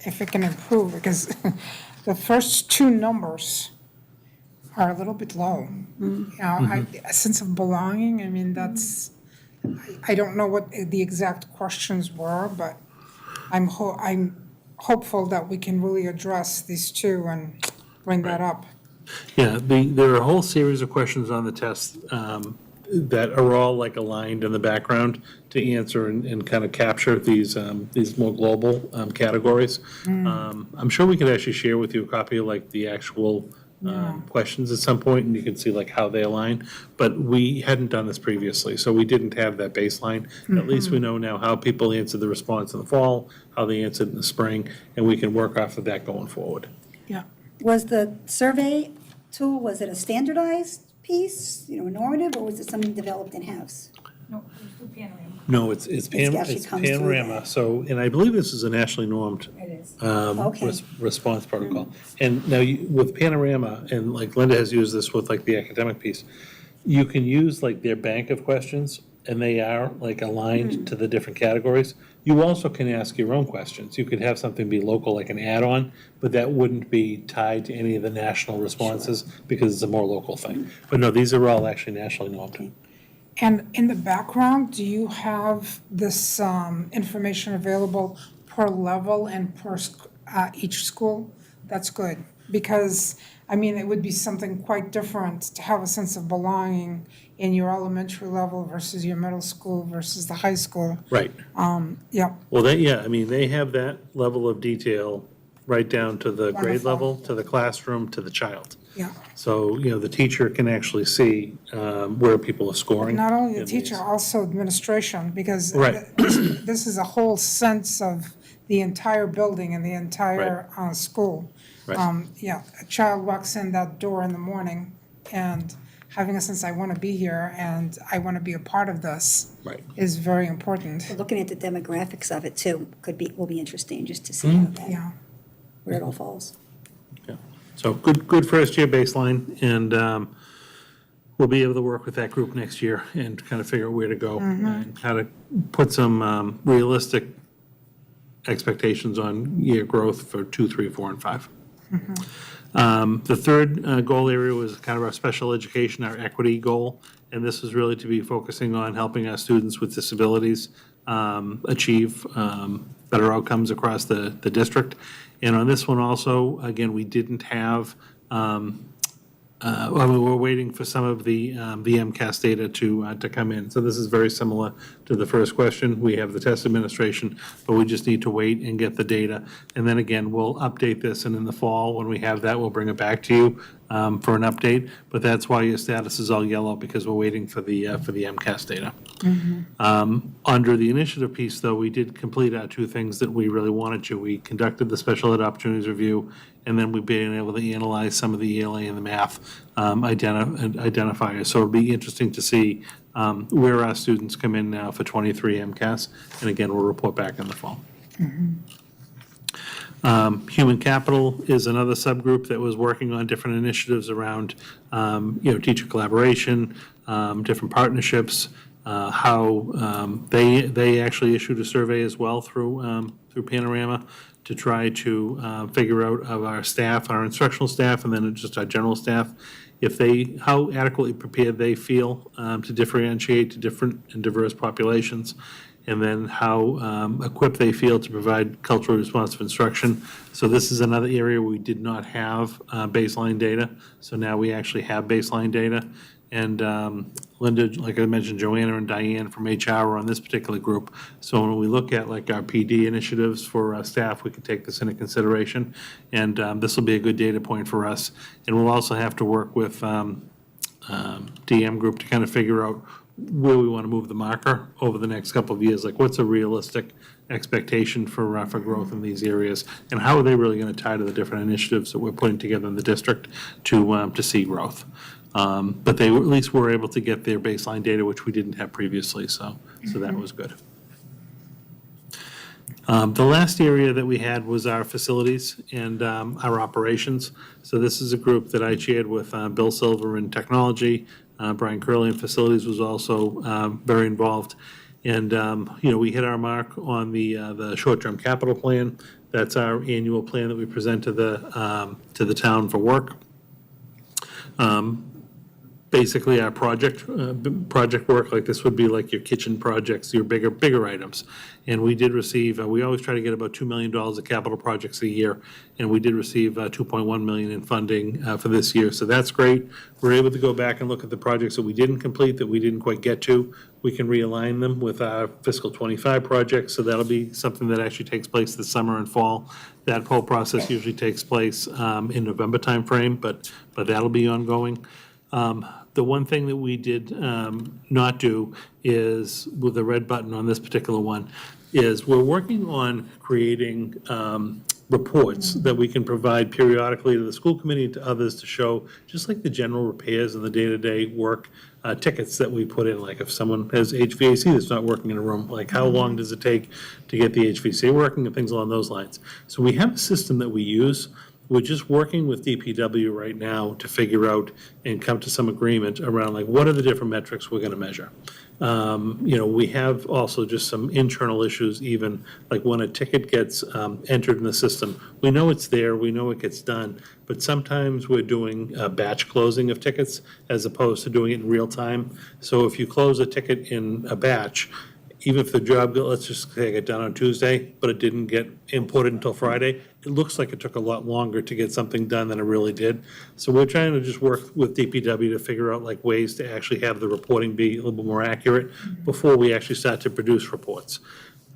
if it can improve, because the first two numbers are a little bit low. A sense of belonging, I mean, I don't know what the exact questions were, but I'm hopeful that we can really address these two and bring that up. Yeah, there are a whole series of questions on the test that are all like aligned in the background to answer and kind of capture these more global categories. I'm sure we could actually share with you a copy of like the actual questions at some point, and you can see like how they align. But we hadn't done this previously, so we didn't have that baseline. At least we know now how people answered the response in the fall, how they answered in the spring, and we can work off of that going forward. Yeah. Was the survey tool, was it a standardized piece, normative, or was it something developed in-house? No, it was through Panorama. No, it's actually comes through Panorama, that. so, and I believe this is a nationally normed It is. Okay. response protocol. And now with Panorama, and like Linda has used this with like the academic piece, you can use like their bank of questions, and they are like aligned to the different categories. You also can ask your own questions. You could have something be local, like an add-on, but that wouldn't be tied to any of the national responses because it's a more local thing. But no, these are all actually nationally normed. And in the background, do you have this information available per level and per each school? That's good, because, I mean, it would be something quite different to have a sense of belonging in your elementary level versus your middle school versus the high school. Right. Yeah, Well, I mean, they have that level of detail right down to the grade Wonderful. level, to the classroom, to the child. yeah. So, the teacher can actually see where people are scoring. Not only the in teacher, these. also administration, because Right. this is a whole sense of the entire building and the entire school. Right. Yeah, a child walks in that door in the morning and having a sense, I want to be here and I want to be a part of this, Right. is very important. Looking at the demographics of it too, will be interesting just to see how that, Yeah, where it all falls. Yeah. So good first year baseline, and we'll be able to work with that group next year and kind of figure out where to go and how to put some realistic expectations on year growth for 2, 3, 4, and 5. The third goal area was kind of our special education, our equity goal, and this is really to be focusing on helping our students with disabilities achieve better outcomes across the district. And on this one also, again, we didn't have, we're waiting for some of the MCAS data to come in. So this is very similar to the first question. We have the test administration, but we just need to wait and get the data. And then again, we'll update this, and in the fall, when we have that, we'll bring it back to you for an update. But that's why your status is all yellow, because we're waiting for the MCAS data. Under the initiative piece, though, we did complete our 2 things that we really wanted to. We conducted the special ed opportunities review, and then we've been able to analyze some of the ELA and the math identifiers. So it'll be interesting to see where our students come in now for 23 MCAS, and again, we'll report back in the fall. Human capital is another subgroup that was working on different initiatives around, teacher collaboration, different partnerships, how they actually issued a survey as well through Panorama to try to figure out of our staff, our instructional staff, and then just our general staff, how adequately prepared they feel to differentiate to different and diverse populations, and then how equipped they feel to provide culturally responsive instruction. So this is another area we did not have baseline data, so now we actually have baseline data. And Linda, like I mentioned, Joanna and Diane from HR are on this particular group. So when we look at like our PD initiatives for our staff, we can take this into consideration. And this will be a good data point for us. And we'll also have to work with DM group to kind of figure out where we want to move the marker over the next couple of years. Like, what's a realistic expectation for growth in these areas, and how are they really going to tie to the different initiatives that we're putting together in the district to see growth. But they at least were able to get their baseline data, which we didn't have previously, so that was good. The last area that we had was our facilities and our operations. So this is a group that I chaired with Bill Silver in technology. Brian Curley in facilities was also very involved. And, we hit our mark on the short-term capital plan. That's our annual plan that we present to the town for work. Basically, our project work, like this would be like your kitchen projects, your bigger items. And we did receive, we always try to get about $2 million of capital projects a year, and we did receive $2.1 million in funding for this year. So that's great. We're able to go back and look at the projects that we didn't complete, that we didn't quite get to. We can realign them with our fiscal 25 projects, so that'll be something that actually takes place this summer and fall. That whole process usually takes place in November timeframe, but that'll be ongoing. The one thing that we did not do is, with the red button on this particular one, is we're working on creating reports that we can provide periodically to the school committee and to others to show just like the general repairs and the day-to-day work tickets that we put in. Like if someone has HVAC that's not working in a room, like how long does it take to get the HVAC working and things along those lines. So we have a system that we use. We're just working with DPW right now to figure out and come to some agreement around like what are the different metrics we're going to measure. We have also just some internal issues, even like when a ticket gets entered in the system. We know it's there, we know it gets done, but sometimes we're doing a batch closing of tickets as opposed to doing it in real time. So if you close a ticket in a batch, even if the job, let's just say, it got done on Tuesday, but it didn't get imported until Friday, it looks like it took a lot longer to get something done than it really did. So we're trying to just work with DPW to figure out like ways to actually have the reporting be a little bit more accurate before we actually start to produce reports.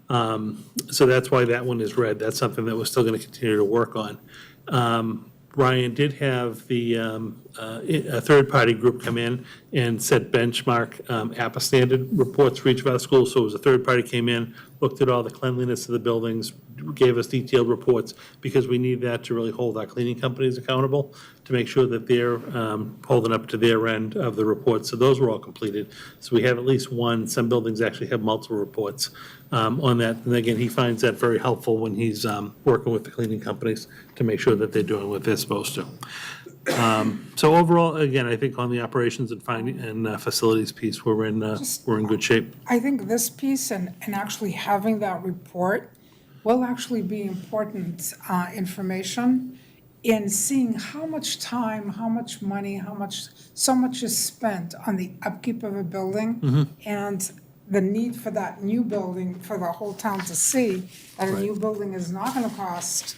So that's why that one is red. That's something that we're still going to continue to work on. Ryan did have a third-party group come in and set benchmark APA standard reports for each of our schools. So it was a third party came in, looked at all the cleanliness of the buildings, gave us detailed reports, because we need that to really hold our cleaning companies accountable to make sure that they're holding up to their end of the reports. So those were all completed. So we have at least one. Some buildings actually have multiple reports on that. And again, he finds that very helpful when he's working with the cleaning companies to make sure that they're doing what they're supposed to. So overall, again, I think on the operations and facilities piece, we're in good shape. I think this piece and actually having that report will actually be important information in seeing how much time, how much money, so much is spent on the upkeep of a building and the need for that new building for the whole town to see that a new building is not gonna cost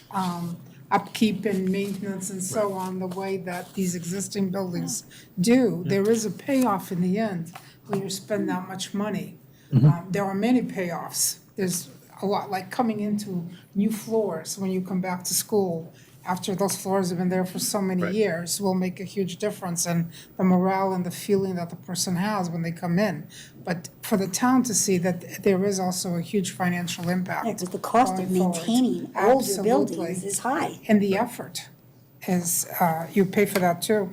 upkeep and maintenance and so on, the way that these existing buildings do. There is a payoff in the end when you spend that much money. There are many payoffs. There's a lot, like coming into new floors when you come back to school after those floors have been there for so many years will make a huge difference in the morale and the feeling that the person has when they come in. But for the town to see that there is also a huge financial impact. Yeah, because the cost of going forward. maintaining older Absolutely. buildings is high. And the effort is, you pay for that too.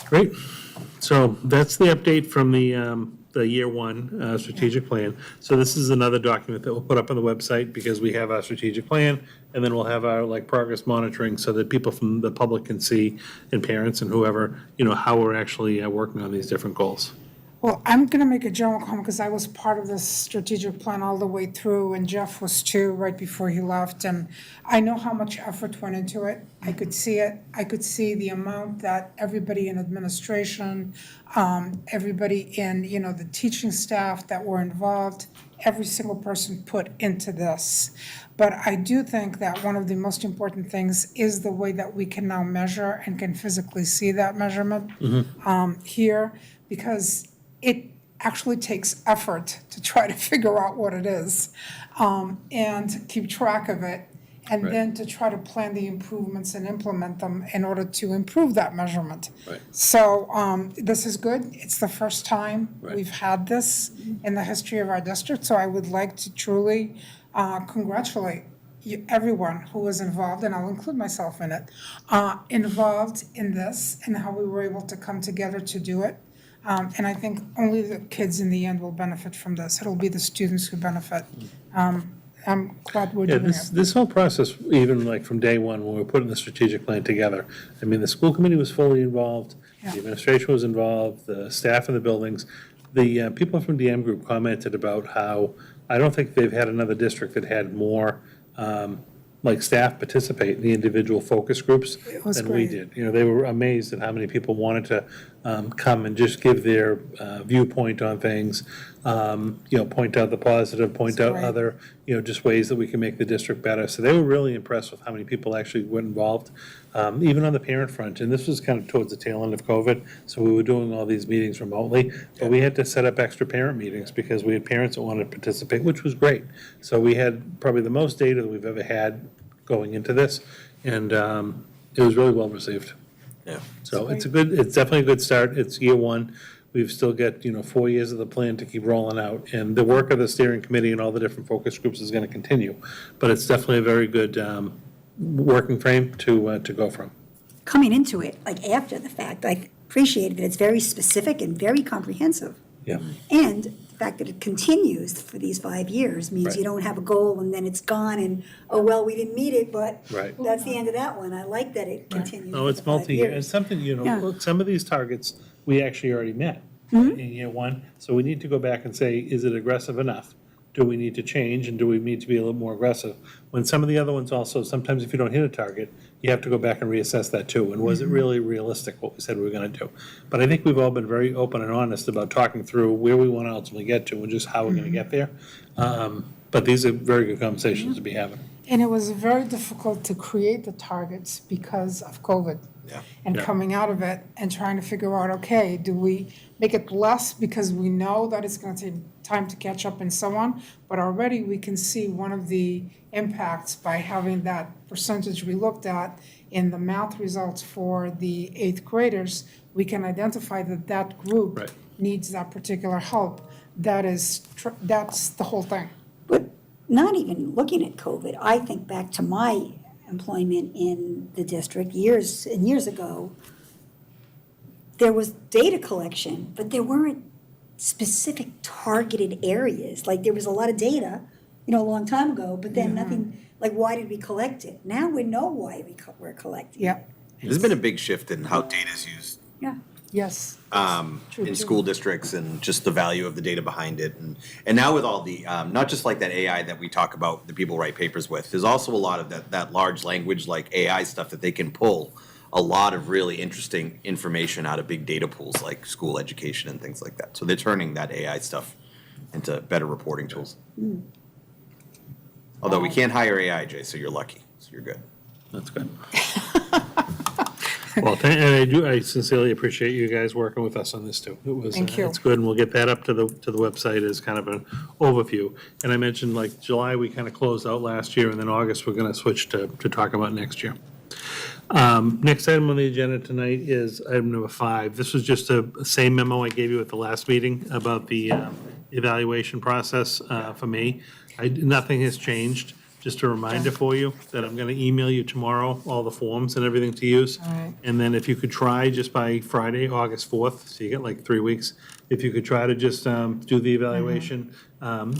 Great. So that's the update from the year one strategic plan. So this is another document that we'll put up on the website because we have our strategic plan, and then we'll have our progress monitoring so that people from the public can see, and parents and whoever, how we're actually working on these different goals. Well, I'm going to make a general comment because I was part of this strategic plan all the way through, and Jeff was too, right before he left. And I know how much effort went into it. I could see it. I could see the amount that everybody in administration, everybody in, the teaching staff that were involved, every single person put into this. But I do think that one of the most important things is the way that we can now measure and can physically see that measurement here, because it actually takes effort to try to figure out what it is and keep track of it, and then to try to plan the improvements and implement them in order to improve that measurement. Right. So this is good. It's the first time we've had this in the history of our district, so I would like to truly congratulate everyone who was involved, and I'll include myself in it, involved in this and how we were able to come together to do it. And I think only the kids in the end will benefit from this. It'll be the students who benefit. I'm glad we're Yeah, doing it. this whole process, even from day one, when we were putting the strategic plan together, the school committee was fully involved, the administration was involved, the staff in the buildings. The people from DM Group commented about how, I don't think they've had another district that had more staff participate in the individual focus groups than we did. They were amazed at how many people wanted to come and just give their viewpoint on things, point out the positive, point out other, just ways that we can make the district better. So they were really impressed with how many people actually were involved, even on the parent front. And this was kind of towards the tail end of COVID, so we were doing all these meetings remotely, but we had to set up extra parent meetings because we had parents that wanted to participate, which was great. So we had probably the most data that we've ever had going into this, and it was really well received. Yeah. So it's definitely a good start. It's year one. We've still got, 4 years of the plan to keep rolling out, and the work of the steering committee and all the different focus groups is gonna continue. But it's definitely a very good working frame to go from. Coming into it, after the fact, I appreciated that it's very specific and very comprehensive. Yeah. And the fact that it continues for these 5 years means Right. you don't have a goal and then it's gone and, oh, well, we didn't meet it, but Right. that's the end of that one. I like that it continues No, for it's the 5 multi-year. years. It's something, Yeah. look, some of these targets, we actually already met in year one. So we need to go back and say, is it aggressive enough? Do we need to change, and do we need to be a little more aggressive? When some of the other ones also, sometimes if you don't hit a target, you have to go back and reassess that too. And was it really realistic what we said we were gonna do? But I think we've all been very open and honest about talking through where we want to ultimately get to and just how we're gonna get there. But these are very good conversations to be having. And it was very difficult to create the targets because of COVID. Yeah. And Yeah. coming out of it and trying to figure out, okay, do we make it less because we know that it's gonna take time to catch up and so on? But already we can see one of the impacts by having that percentage we looked at in the math results for the 8th graders. We can identify that that group Right. needs that particular help. That's the whole thing. But not even looking at COVID, I think back to my employment in the district years and years ago. There was data collection, but there weren't specific targeted areas. There was a lot of data, a long time ago, but then nothing, why did we collect it? Now we know why we're collecting it. Yep. There's been a big shift in how data is used Yes. in school districts and just the value of the data behind it. And now with all the, not just like that AI that we talk about, that people write papers with, there's also a lot of that large language like AI stuff that they can pull a lot of really interesting information out of big data pools like school education and things like that. So they're turning that AI stuff into better reporting tools. Although we can't hire AI, Jay, so you're lucky, so you're good. That's good. Well, and I sincerely appreciate you guys working with us on this too. It was, Thank you. it's good, and we'll get that up to the website as kind of an overview. And I mentioned like July, we kind of closed out last year, and then August, we're gonna switch to talk about next year. Next item on the agenda tonight is item number 5. This was just a same memo I gave you at the last meeting about the evaluation process for me. Nothing has changed. Just a reminder for you that I'm going to email you tomorrow all the forms and everything to use. All right. And then if you could try just by Friday, August 4th, so you get like 3 weeks, if you could try to just do the evaluation.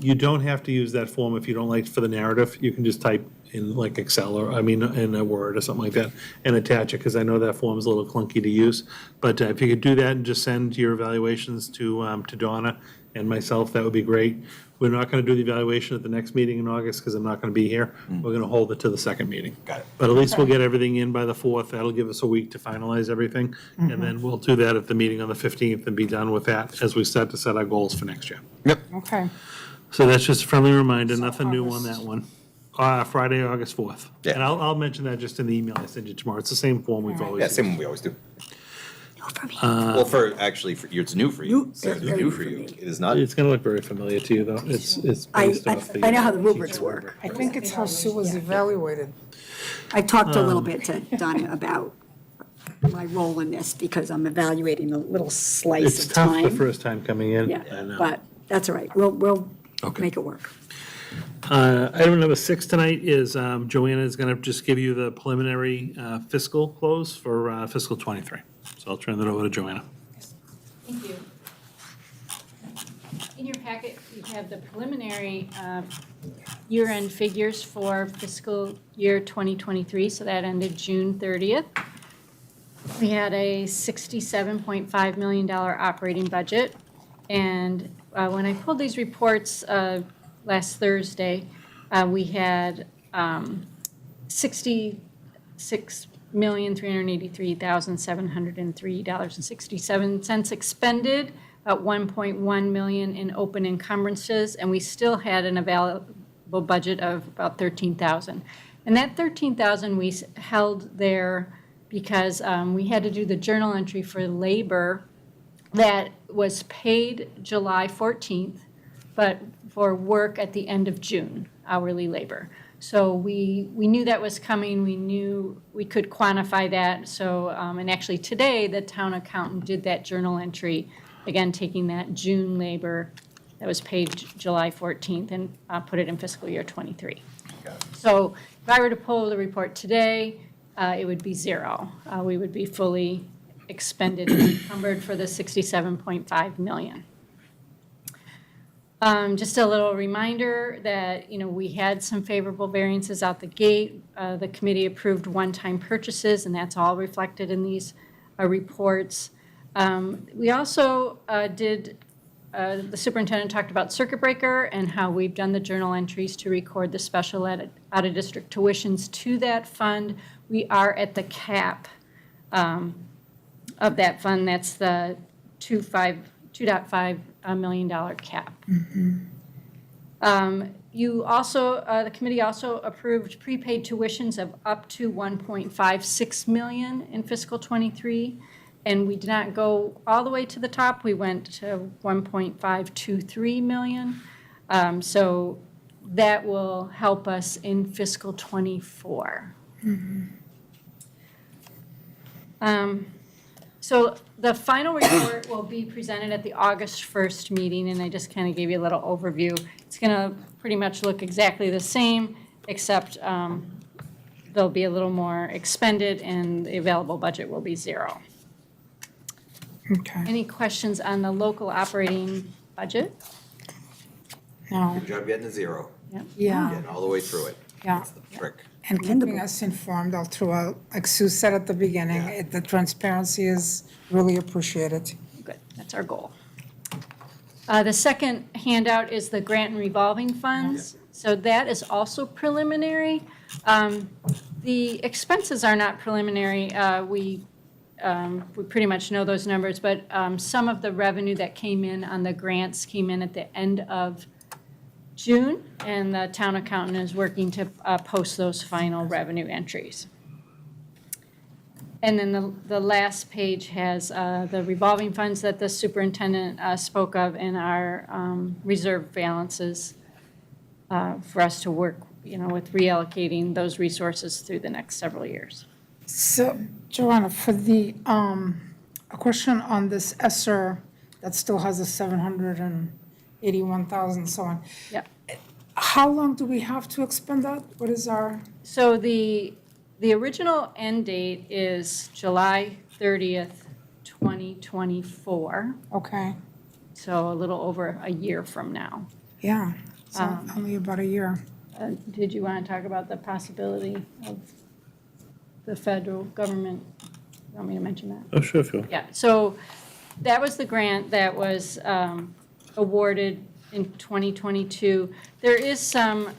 You don't have to use that form if you don't like for the narrative. You can just type in like Excel or, in a Word or something like that and attach it, because I know that form is a little clunky to use. But if you could do that and just send your evaluations to Donna and myself, that would be great. We're not going to do the evaluation at the next meeting in August because I'm not going to be here. We're going to hold it to the second meeting. Got it. But at least we'll get everything in by the 4th. That'll give us a week to finalize everything. And then we'll do that at the meeting on the 15th and be done with that as we start to set our goals for next year. Yep. Okay. So that's just a friendly reminder, So nothing new on August- that one. Friday, August 4th. Yeah. And I'll mention that just in the email I send you tomorrow. It's the same form we've always Yeah, used. same one we always do. Not for me. Well, it's new for you. New- It's very new new for for you. me. It is not. It's going to look very familiar to you, though. It's I based off the. know how the rubrics work. I think it's how Sue was evaluated. I talked a little bit to Donna about my role in this because I'm evaluating a little slice It's of tough the time. first time coming in. I Yeah, know. but that's all right. We'll Okay. make it work. Item number 6 tonight is Joanna is going to just give you the preliminary fiscal close for fiscal '23. So I'll turn that over to Joanna. Thank you. In your packet, you have the preliminary year-end figures for fiscal year 2023, so that ended June 30th. We had a $67.5 million operating budget, and when I pulled these reports last Thursday, we had $66,383,703.67 expended, about $1.1 million in open encumbrances, and we still had an available budget of about $13,000. And that $13,000 we held there because we had to do the journal entry for labor that was paid July 14th, but for work at the end of June, hourly labor. So we knew that was coming, we knew we could quantify that. So, and actually today, the town accountant did that journal entry, again, taking that June labor that was paid July 14th and put it in fiscal year '23. So if I were to pull the report today, it would be zero. We would be fully expended and encumbered for the $67.5 million. Just a little reminder that, we had some favorable variances out the gate. The committee approved one-time purchases, and that's all reflected in these reports. We also the superintendent talked about circuit breaker and how we've done the journal entries to record the special out-of-district tuitions to that fund. We are at the cap of that fund. That's the $2.5 million cap. You also, the committee also approved prepaid tuitions of up to $1.56 million in fiscal '23. And we did not go all the way to the top. We went to $1.523 million. So that will help us in fiscal '24. So the final report will be presented at the August 1st meeting, and I just kind of gave you a little overview. It's going to pretty much look exactly the same, except there'll be a little more expended, and the available budget will be zero. Okay. Any questions on the local operating budget? No. Good job getting to zero. Yeah. Getting all the way through it. Yeah. That's the trick. And keeping us informed all throughout. Like Sue said at the beginning, the transparency is really appreciated. Good, that's our goal. The second handout is the grant and revolving funds. So that is also preliminary. The expenses are not preliminary. We pretty much know those numbers, but some of the revenue that came in on the grants came in at the end of June, and the town accountant is working to post those final revenue entries. And then the last page has the revolving funds that the superintendent spoke of and our reserve balances for us to work, with reallocating those resources through the next several years. So, Joanna, for the, a question on this ESSER that still has a 781,000, so on. Yeah. How long do we have to expend that? What is our? So the original end date is July 30th, 2024, Okay, so a little over a year from now. yeah, so only about a year. Did you want to talk about the possibility of the federal government? You want me to mention that? Oh, sure, Phil. Yeah, so that was the grant that was awarded in 2022. There is some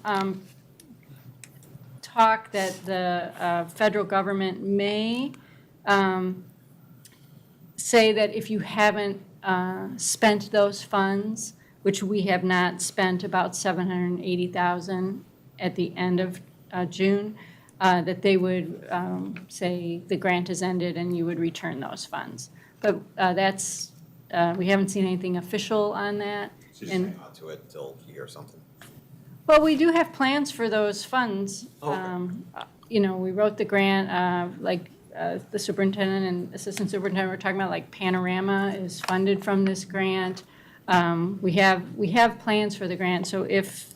talk that the federal government may say that if you haven't spent those funds, which we have not spent about $780,000 at the end of June, that they would say the grant has ended and you would return those funds. But that's, we haven't seen anything official on that. So just hang on to it till you hear something. Well, we do have plans for those funds. Okay. We wrote the grant, the superintendent and assistant superintendent were talking about, like Panorama is funded from this grant. We have plans for the grant, so if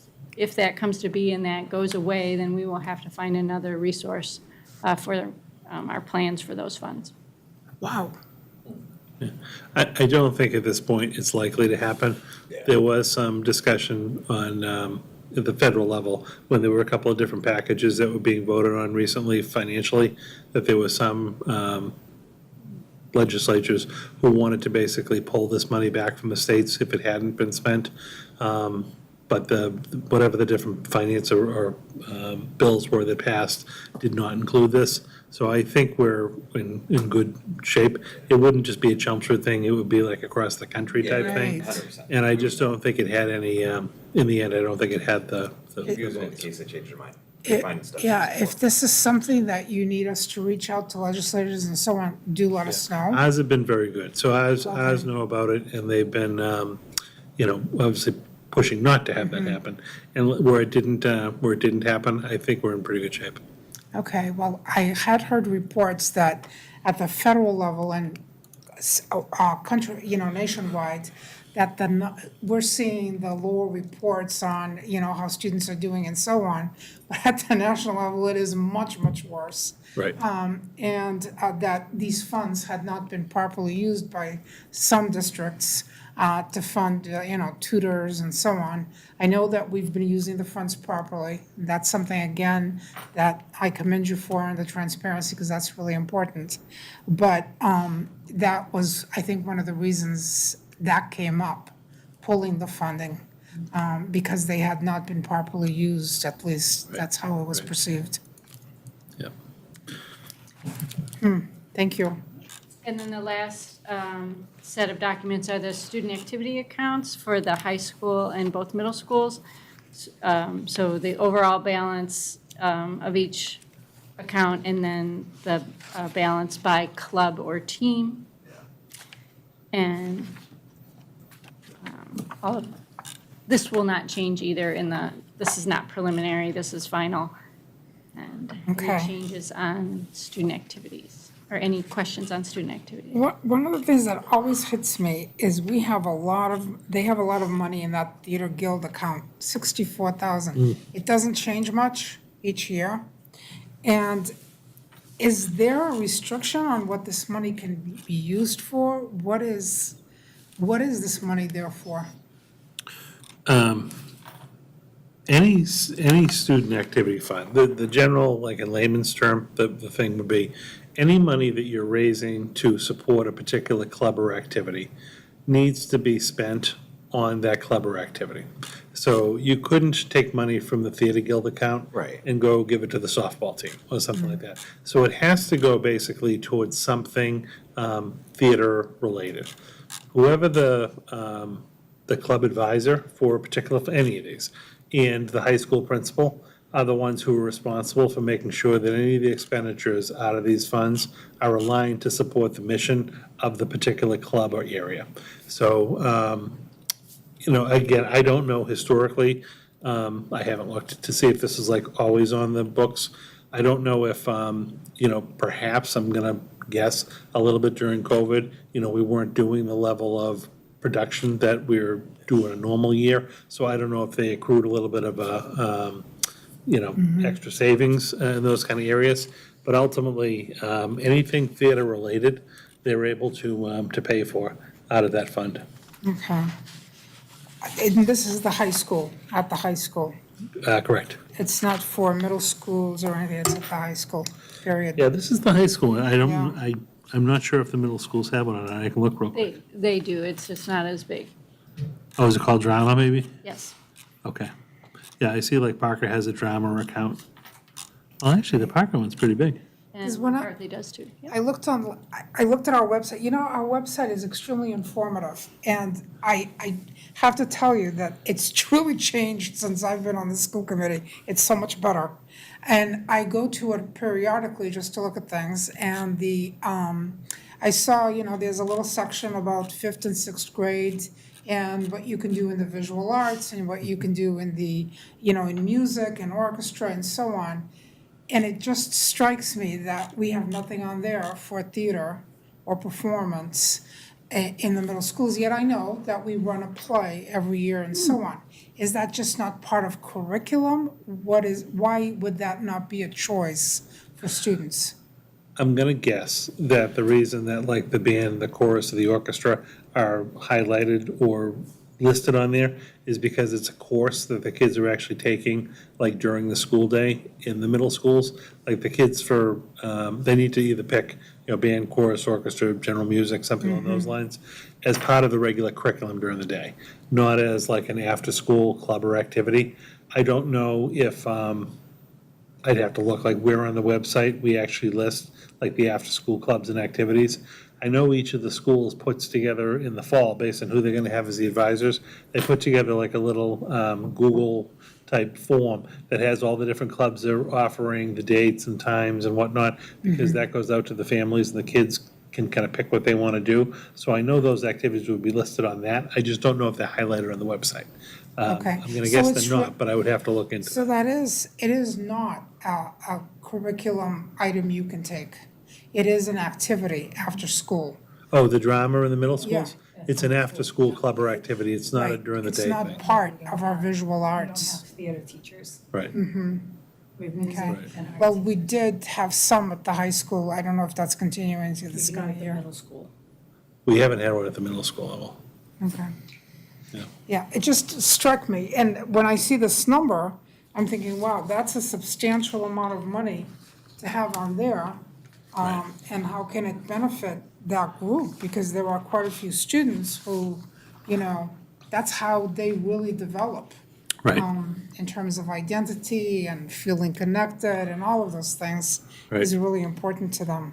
that comes to be and that goes away, then we will have to find another resource for our plans for those funds. Wow. I don't think at this point it's likely to happen. Yeah. There was some discussion on at the federal level, when there were a couple of different packages that were being voted on recently financially, that there was some legislatures who wanted to basically pull this money back from the states if it hadn't been spent. But whatever the different finance or bills were that passed did not include this. So I think we're in good shape. It wouldn't just be a Chelmsford thing, it would be like across the country type thing. Right. 100%. And I just don't think it had any, in the end, I don't think it had the If you guys want the case, they changed their mind. It- Finding stuff. Yeah, if this is something that you need us to reach out to legislators and so on, do let us know. Ours have been very good. So ours know about it, and they've been, obviously pushing not to have that happen. And where it didn't happen, I think we're in pretty good shape. Okay, well, I had heard reports that at the federal level and country, nationwide, that we're seeing the lower reports on, how students are doing and so on. But at the national level, it is much, much worse. Right. And that these funds had not been properly used by some districts to fund, tutors and so on. I know that we've been using the funds properly. That's something, again, that I commend you for and the transparency, because that's really important. But that was, I think, one of the reasons that came up, pulling the funding, because they had not been properly used, at least that's how it was perceived. Yeah. Thank you. And then the last set of documents are the student activity accounts for the high school and both middle schools. So the overall balance of each account, and then the balance by club or team. And this will not change either this is not preliminary, this is final. And Okay. any changes on student activities, or any questions on student activities? One of the things that always hits me is they have a lot of money in that theater guild account, 64,000. It doesn't change much each year. And is there a restriction on what this money can be used for? What is this money there for? any student activity fund, the general, like in layman's term, the thing would be, any money that you're raising to support a particular club or activity needs to be spent on that club or activity. So you couldn't take money from the Theater Guild account Right. and go give it to the softball team or something like that. So it has to go basically towards something theater related. Whoever the club advisor for a particular, any of these, and the high school principal are the ones who are responsible for making sure that any of the expenditures out of these funds are aligned to support the mission of the particular club or area. So, again, I don't know historically, I haven't looked to see if this is like always on the books. I don't know if, perhaps, I'm gonna guess, a little bit during COVID, we weren't doing the level of production that we're doing a normal year. So I don't know if they accrued a little bit of a, extra savings in those kind of areas. But ultimately, anything theater related, they're able to pay for out of that fund. Okay. And this is the high school, at the high school. Correct. It's not for middle schools or anything, it's at the high school, period. Yeah, this is the high school. Yeah. I'm not sure if the middle schools have one or not. I can look real quick. They do, it's just not as big. Oh, is it called drama maybe? Yes. Okay. Yeah, I see like Parker has a drama account. Well, actually, the Parker one's pretty big. And when I- McCarthy does too. Yep. I looked at our website, our website is extremely informative, and I have to tell you that it's truly changed since I've been on the school committee. It's so much better. And I go to it periodically just to look at things, and I saw, there's a little section about fifth and sixth grade, and what you can do in the visual arts, and what you can do in the, in music and orchestra and so on. And it just strikes me that we have nothing on there for theater or performance in the middle schools, yet I know that we run a play every year and so on. Is that just not part of curriculum? Why would that not be a choice for students? I'm gonna guess that the reason that like the band, the chorus, or the orchestra are highlighted or listed on there is because it's a course that the kids are actually taking like during the school day in the middle schools. Like the kids they need to either pick, band, chorus, orchestra, general music, something along those lines, as part of the regular curriculum during the day, not as like an after-school club or activity. I don't know if, I'd have to look, like where on the website we actually list like the after-school clubs and activities. I know each of the schools puts together in the fall, based on who they're gonna have as the advisors, they put together like a little Google-type form that has all the different clubs they're offering, the dates and times and whatnot, because that goes out to the families and the kids can kind of pick what they want to do. So I know those activities would be listed on that. I just don't know if they're highlighted on the website. Okay. I'm gonna So guess it's they're not, but I would have to look into it. So it is not a curriculum item you can take. It is an activity after school. Oh, the drama in the middle Yeah. schools? It's an after-school club or activity. It's not a Right. during the day It's not thing. part of our visual We don't arts. have theater teachers. Right. We have music Okay. and art. Well, we did have some at the high school. I don't know if that's continuing to this Maybe not school at the year. middle school. We haven't had one at the middle school level. Okay. Yeah. Yeah, it just struck me, and when I see this number, I'm thinking, wow, that's a substantial amount of money to have on there. And how can it benefit that group? Because there are quite a few students who, that's how they really develop. Right. In terms of identity and feeling connected and all of those things is Right. really important to them.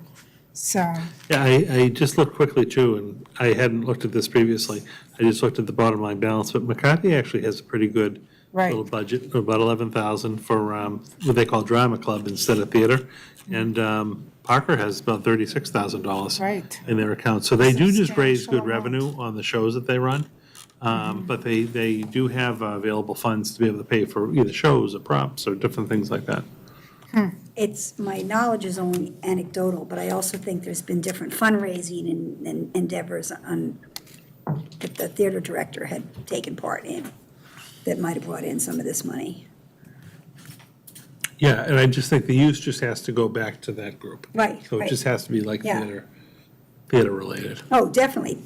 So, Yeah, I just looked quickly too, and I hadn't looked at this previously. I just looked at the bottom line balance, but McCarthy actually has a pretty good Right. little budget, about 11,000 for what they call drama club instead of theater. And Parker has about $36,000 Right. in their account. So they do just raise Substantial good amount. revenue on the shows that they run. But they do have available funds to be able to pay for either shows or props or different things like that. My knowledge is only anecdotal, but I also think there's been different fundraising and endeavors that the theater director had taken part in that might have brought in some of this money. Yeah, and I just think the use just has to go back to that group. Right, So it right. just has to be like Yeah. theater related. Oh, definitely,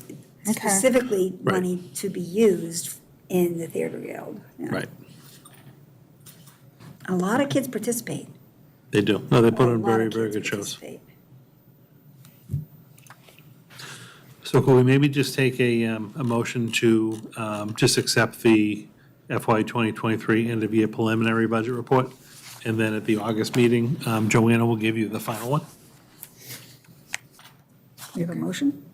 Okay. specifically Right. money to be used in the theater guild. Yeah. Right. A lot of kids participate. They do. No, they put A on lot very, of very kids good shows. participate. So could we maybe just take a motion to just accept the FY 2023 end of year preliminary budget report? And then at the August meeting, Joanna will give you the final one. We have a motion?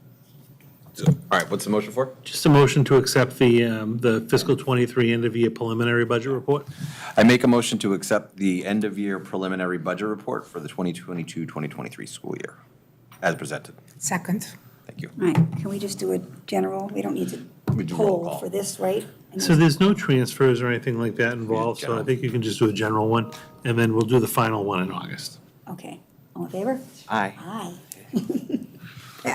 All right, what's the motion for? Just a motion to accept the fiscal 23 end of year preliminary budget report. I make a motion to accept the end-of-year preliminary budget report for the 2022-2023 school year, as presented. Second. Thank you. All right, can we just do a general, we don't need We to do roll poll call. for this, right? And So there's no transfers or anything like that involved, so I general. think you can just do a general one, and then we'll do the final one in August. Okay, all in favor? Aye. Aye.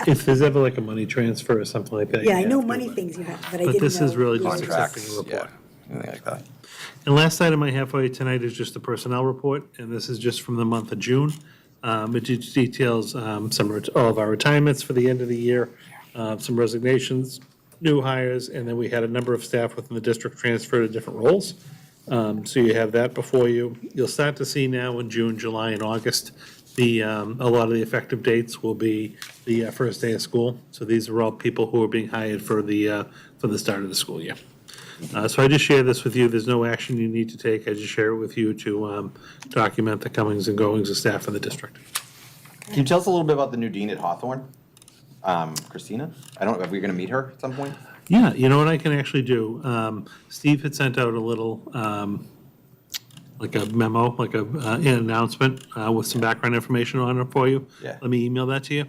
If there's ever like a money transfer or something like that. Yeah, I you know have to, money but- things you have, but I didn't know. But this is really just yours. accepting Contracts, the report. yeah, anything like that. And last item I have for you tonight is just the personnel report, and this is just from the month of June. It details all of our retirements for the end of the year, some resignations, new hires, and then we had a number of staff within the district transfer to different roles. So you have that before you. You'll start to see now in June, July, and August, a lot of the effective dates will be the first day of school. So these are all people who are being hired for the start of the school year. So I just share this with you. There's no action you need to take. I just share it with you to document the comings and goings of staff in the district. Can you tell us a little bit about the new dean at Hawthorne? Christina? Are we gonna meet her at some point? Yeah, you know what I can actually do? Steve had sent out a little, like a memo, like an announcement with some background information on it for you. Yeah. Let me email that to you.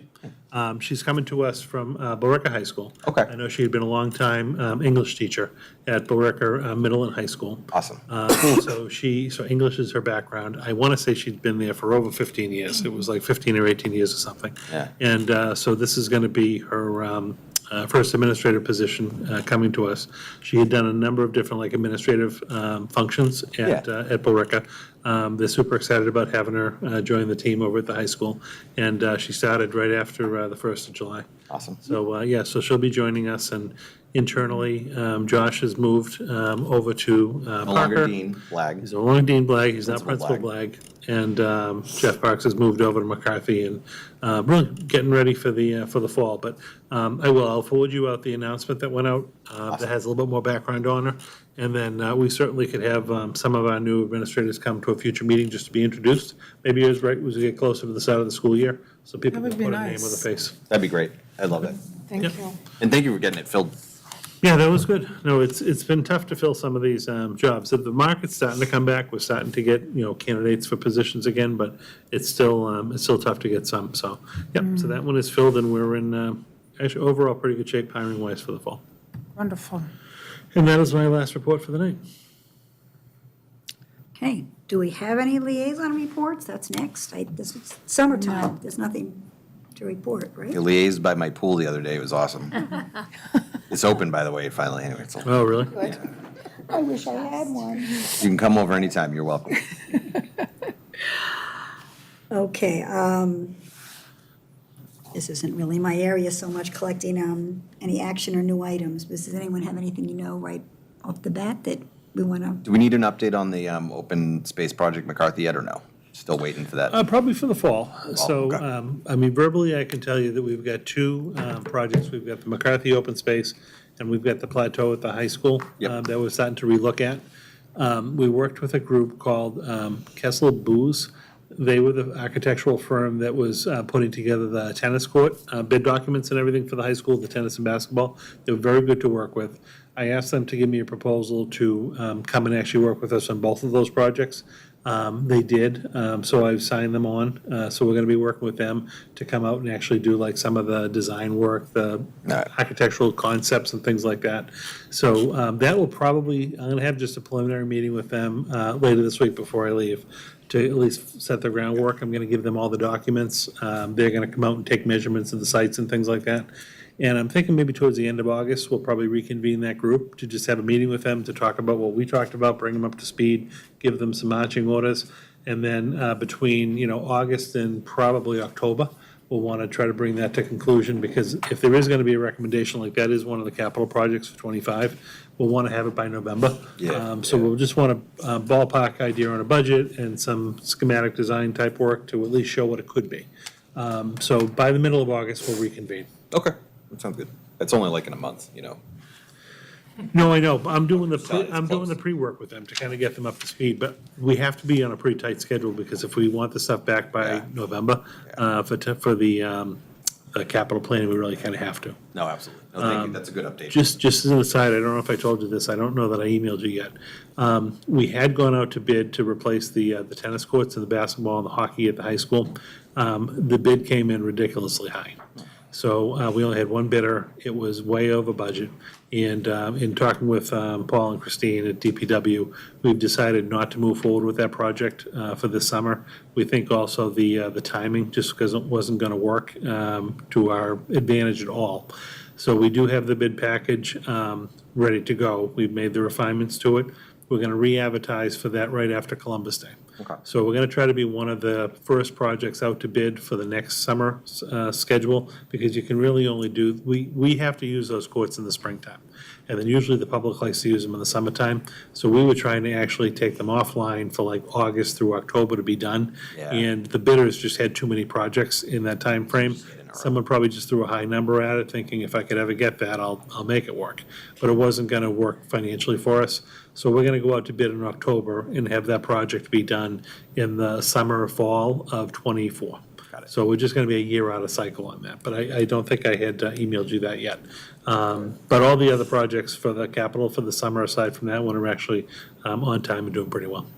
She's coming to us from Billerica High School. Okay. I know she had been a longtime English teacher at Billerica Middle and High School. Awesome. So English is her background. I want to say she'd been there for over 15 years. It was like 15 or 18 years or something. Yeah. And so this is going to be her first administrative position coming to us. She had done a number of different like administrative functions at Billerica. They're super excited about having her join the team over at the high school. And she started right after the 1st of July. Awesome. So, so she'll be joining us, and internally, Josh has moved over to No Parker. longer Dean Blagg. He's no longer Dean Blagg, he's now Principal Principal Blagg. And Jeff Parks has moved over to McCarthy, and really getting ready for the fall. But I'll forward you out the announcement that went out that has a little bit more background on her. And then we certainly could have some of our new administrators come to a future meeting just to be introduced. Maybe as we get closer to the start of the school year, so people That can would put be a name nice. with a face. That'd be great. I'd love it. Thank Yep. you. And thank you for getting it filled. Yeah, that was good. No, it's been tough to fill some of these jobs. The market's starting to come back. We're starting to get, candidates for positions again, but it's still tough to get some. So, yep, so that one is filled, and we're in actually overall pretty good shape hiring-wise for the fall. Wonderful. And that is my last report for the night. Okay, do we have any liaison reports? That's next. This is summertime, there's nothing to report, right? You liaised by my pool the other day. It was awesome. It's open, by the way, finally, anyway. So Oh, really? I wish I had one. you can come over anytime. You're welcome. Okay, this isn't really my area so much, collecting any action or new items. But does anyone have anything right off the bat that we want to? Do we need an update on the open space project McCarthy yet or no? Still waiting for that? Probably for the fall. So, okay. verbally, I can tell you that we've got two projects. We've got the McCarthy Open Space, and we've got the plateau at the high school Yep. that we're starting to relook at. We worked with a group called Kessel Booz. They were the architectural firm that was putting together the tennis court, bid documents and everything for the high school, the tennis and basketball. They were very good to work with. I asked them to give me a proposal to come and actually work with us on both of those projects. They did, so I've signed them on. So we're gonna be working with them to come out and actually do like some of the design work, the Right. architectural concepts and things like that. So that will probably, I'm gonna have just a preliminary meeting with them later this week before I leave to at least set the groundwork. I'm gonna give them all the documents. They're gonna come out and take measurements of the sites and things like that. And I'm thinking maybe towards the end of August, we'll probably reconvene that group to just have a meeting with them to talk about what we talked about, bring them up to speed, give them some marching orders. And then between, August and probably October, We'll want to try to bring that to conclusion, because if there is going to be a recommendation like that is one of the capital projects for '25, we'll want to have it by November. So we'll just want a ballpark idea on a budget and some schematic design type work to at least show what it could be. So by the middle of August, we'll reconvene. Okay, that sounds good. It's only like in a month, you know. No, I know, but I'm doing It's I'm doing the close. pre-work with them to kind of get them up to speed, but we have to be on a pretty tight schedule, because if we want the stuff back by Yeah. November, for the capital planning, we really kind of have to. No, absolutely. No, thank you. That's a good update. Just as an aside, I don't know if I told you this, I don't know that I emailed you yet. We had gone out to bid to replace the tennis courts and the basketball and the hockey at the high school. The bid came in ridiculously high. So we only had one bidder. It was way over budget. And in talking with Paul and Christine at DPW, we've decided not to move forward with that project for this summer. We think also the timing, just because it wasn't going to work to our advantage at all. So we do have the bid package ready to go. We've made the refinements to it. We're going to re-advertise for that right after Columbus Day. Okay. So we're going to try to be one of the first projects out to bid for the next summer schedule, because you can really only do, we have to use those courts in the springtime. And then usually the public likes to use them in the summertime. So we were trying to actually take them offline for like August through October to be done. Yeah. And the bidders just had too many projects in that time frame. Someone probably just threw a high number at it, thinking if I could ever get that, I'll make it work. But it wasn't going to work financially for us. So we're going to go out to bid in October and have that project be done in the summer or fall of '24. Got it. So we're just going to be a year out of cycle on that. But I don't think I had emailed you that yet. But all the other projects for the capital for the summer, aside from that one, are actually on time and doing pretty well.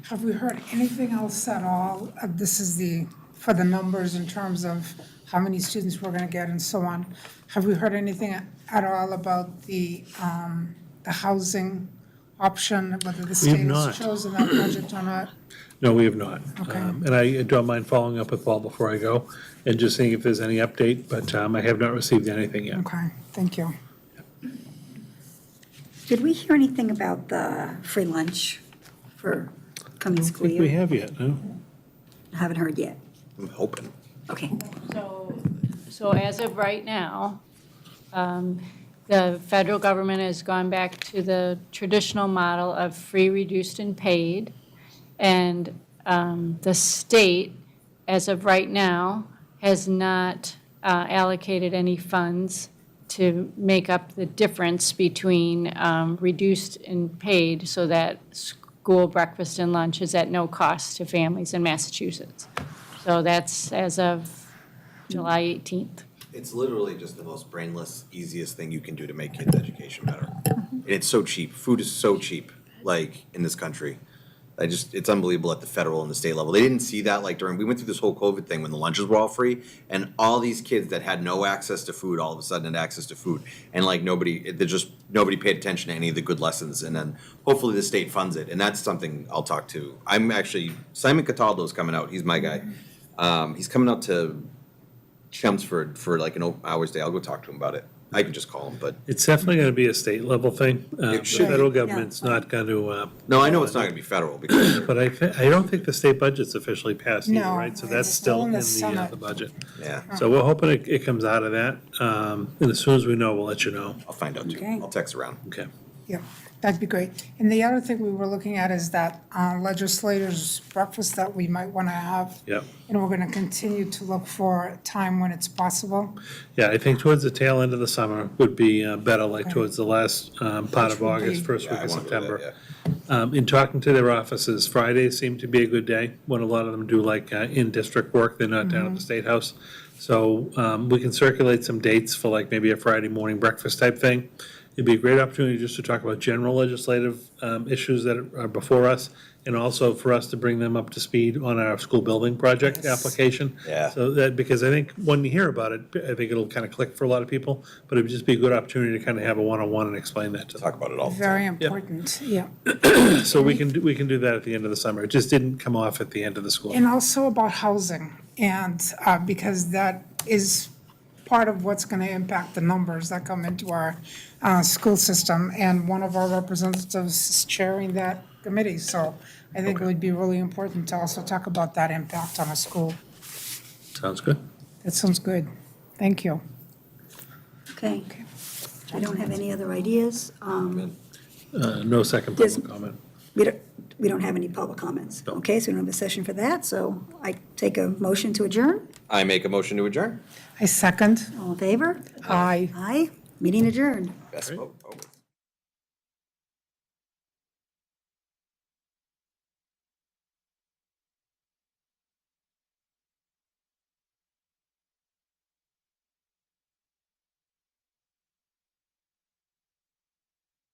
Have we heard anything else at all? This is for the numbers in terms of how many students we're gonna get and so on. Have we heard anything at all about the housing option, whether the state not. has chosen that project or not? No, we have not. Okay. And I don't mind following up with Paul before I go and just seeing if there's any update, but I have not received anything yet. Okay, thank you. Did we hear anything about the free lunch for coming I don't school think we year? have yet, no? Haven't heard yet. I'm hoping. Okay. So as of right now, the federal government has gone back to the traditional model of free, reduced, and paid. And the state, as of right now, has not allocated any funds to make up the difference between reduced and paid, so that school breakfast and lunch is at no cost to families in Massachusetts. So that's as of July 18th. It's literally just the most brainless, easiest thing you can do to make kids' education better. And it's so cheap. Food is so cheap, like, in this country. It's unbelievable at the federal and the state level. They didn't see that, like, we went through this whole COVID thing when the lunches were all free, and all these kids that had no access to food all of a sudden had access to food. And like nobody paid attention to any of the good lessons, and then hopefully the state funds it. And that's something I'll talk to. Simon Cataldo's coming out, he's my guy. He's coming out to Chelmsford for like an hour's day. I'll go talk to him about it. I can just call him, but It's definitely going to be a state level thing. The should be. federal government's not going to, no, I know it's not gonna be federal because but I don't think the state budget's officially passed either, No, right? So that's it's still still in in the the Senate. budget. yeah, So we're hoping it comes out of that. And as soon as we know, we'll let you know. I'll find out too. Okay. I'll text around. Okay. Yeah, that'd be great. And the other thing we were looking at is that legislators' breakfast that we might want to have. Yep. And we're going to continue to look for a time when it's possible. Yeah, I think towards the tail end of the summer would be better, like towards the last part of would August, be- first Yeah, week I of wanna go September. there, In talking to their offices, Fridays seem to be a good day when a lot of them do like in-district work. They're not down at the State House. So we can circulate some dates for like maybe a Friday morning breakfast type thing. It'd be a great opportunity just to talk about general legislative issues that are before us, and also for us to bring them up to speed on our school building project application. Yeah. So that, because I think when you hear about it, I think it'll kind of click for a lot of people, but it would just be a good opportunity to kind of have a one-on-one and explain that to them. Talk about it all the time. Very important, yeah. So we can do that at the end of the summer. It just didn't come off at the end of the school. And also about housing, and because that is part of what's going to impact the numbers that come into our school system. And one of our representatives is chairing that committee, so I think it would be really important to also talk about that impact on a school. Sounds good. That sounds good. Thank you. Okay. I don't have any other ideas. No second Does- public comment. We don't have any public comments. No. Okay, so we don't have a session for that, so I take a motion to adjourn. I make a motion to adjourn. I second. All in favor? Aye. Aye. Meeting adjourned. Best vote.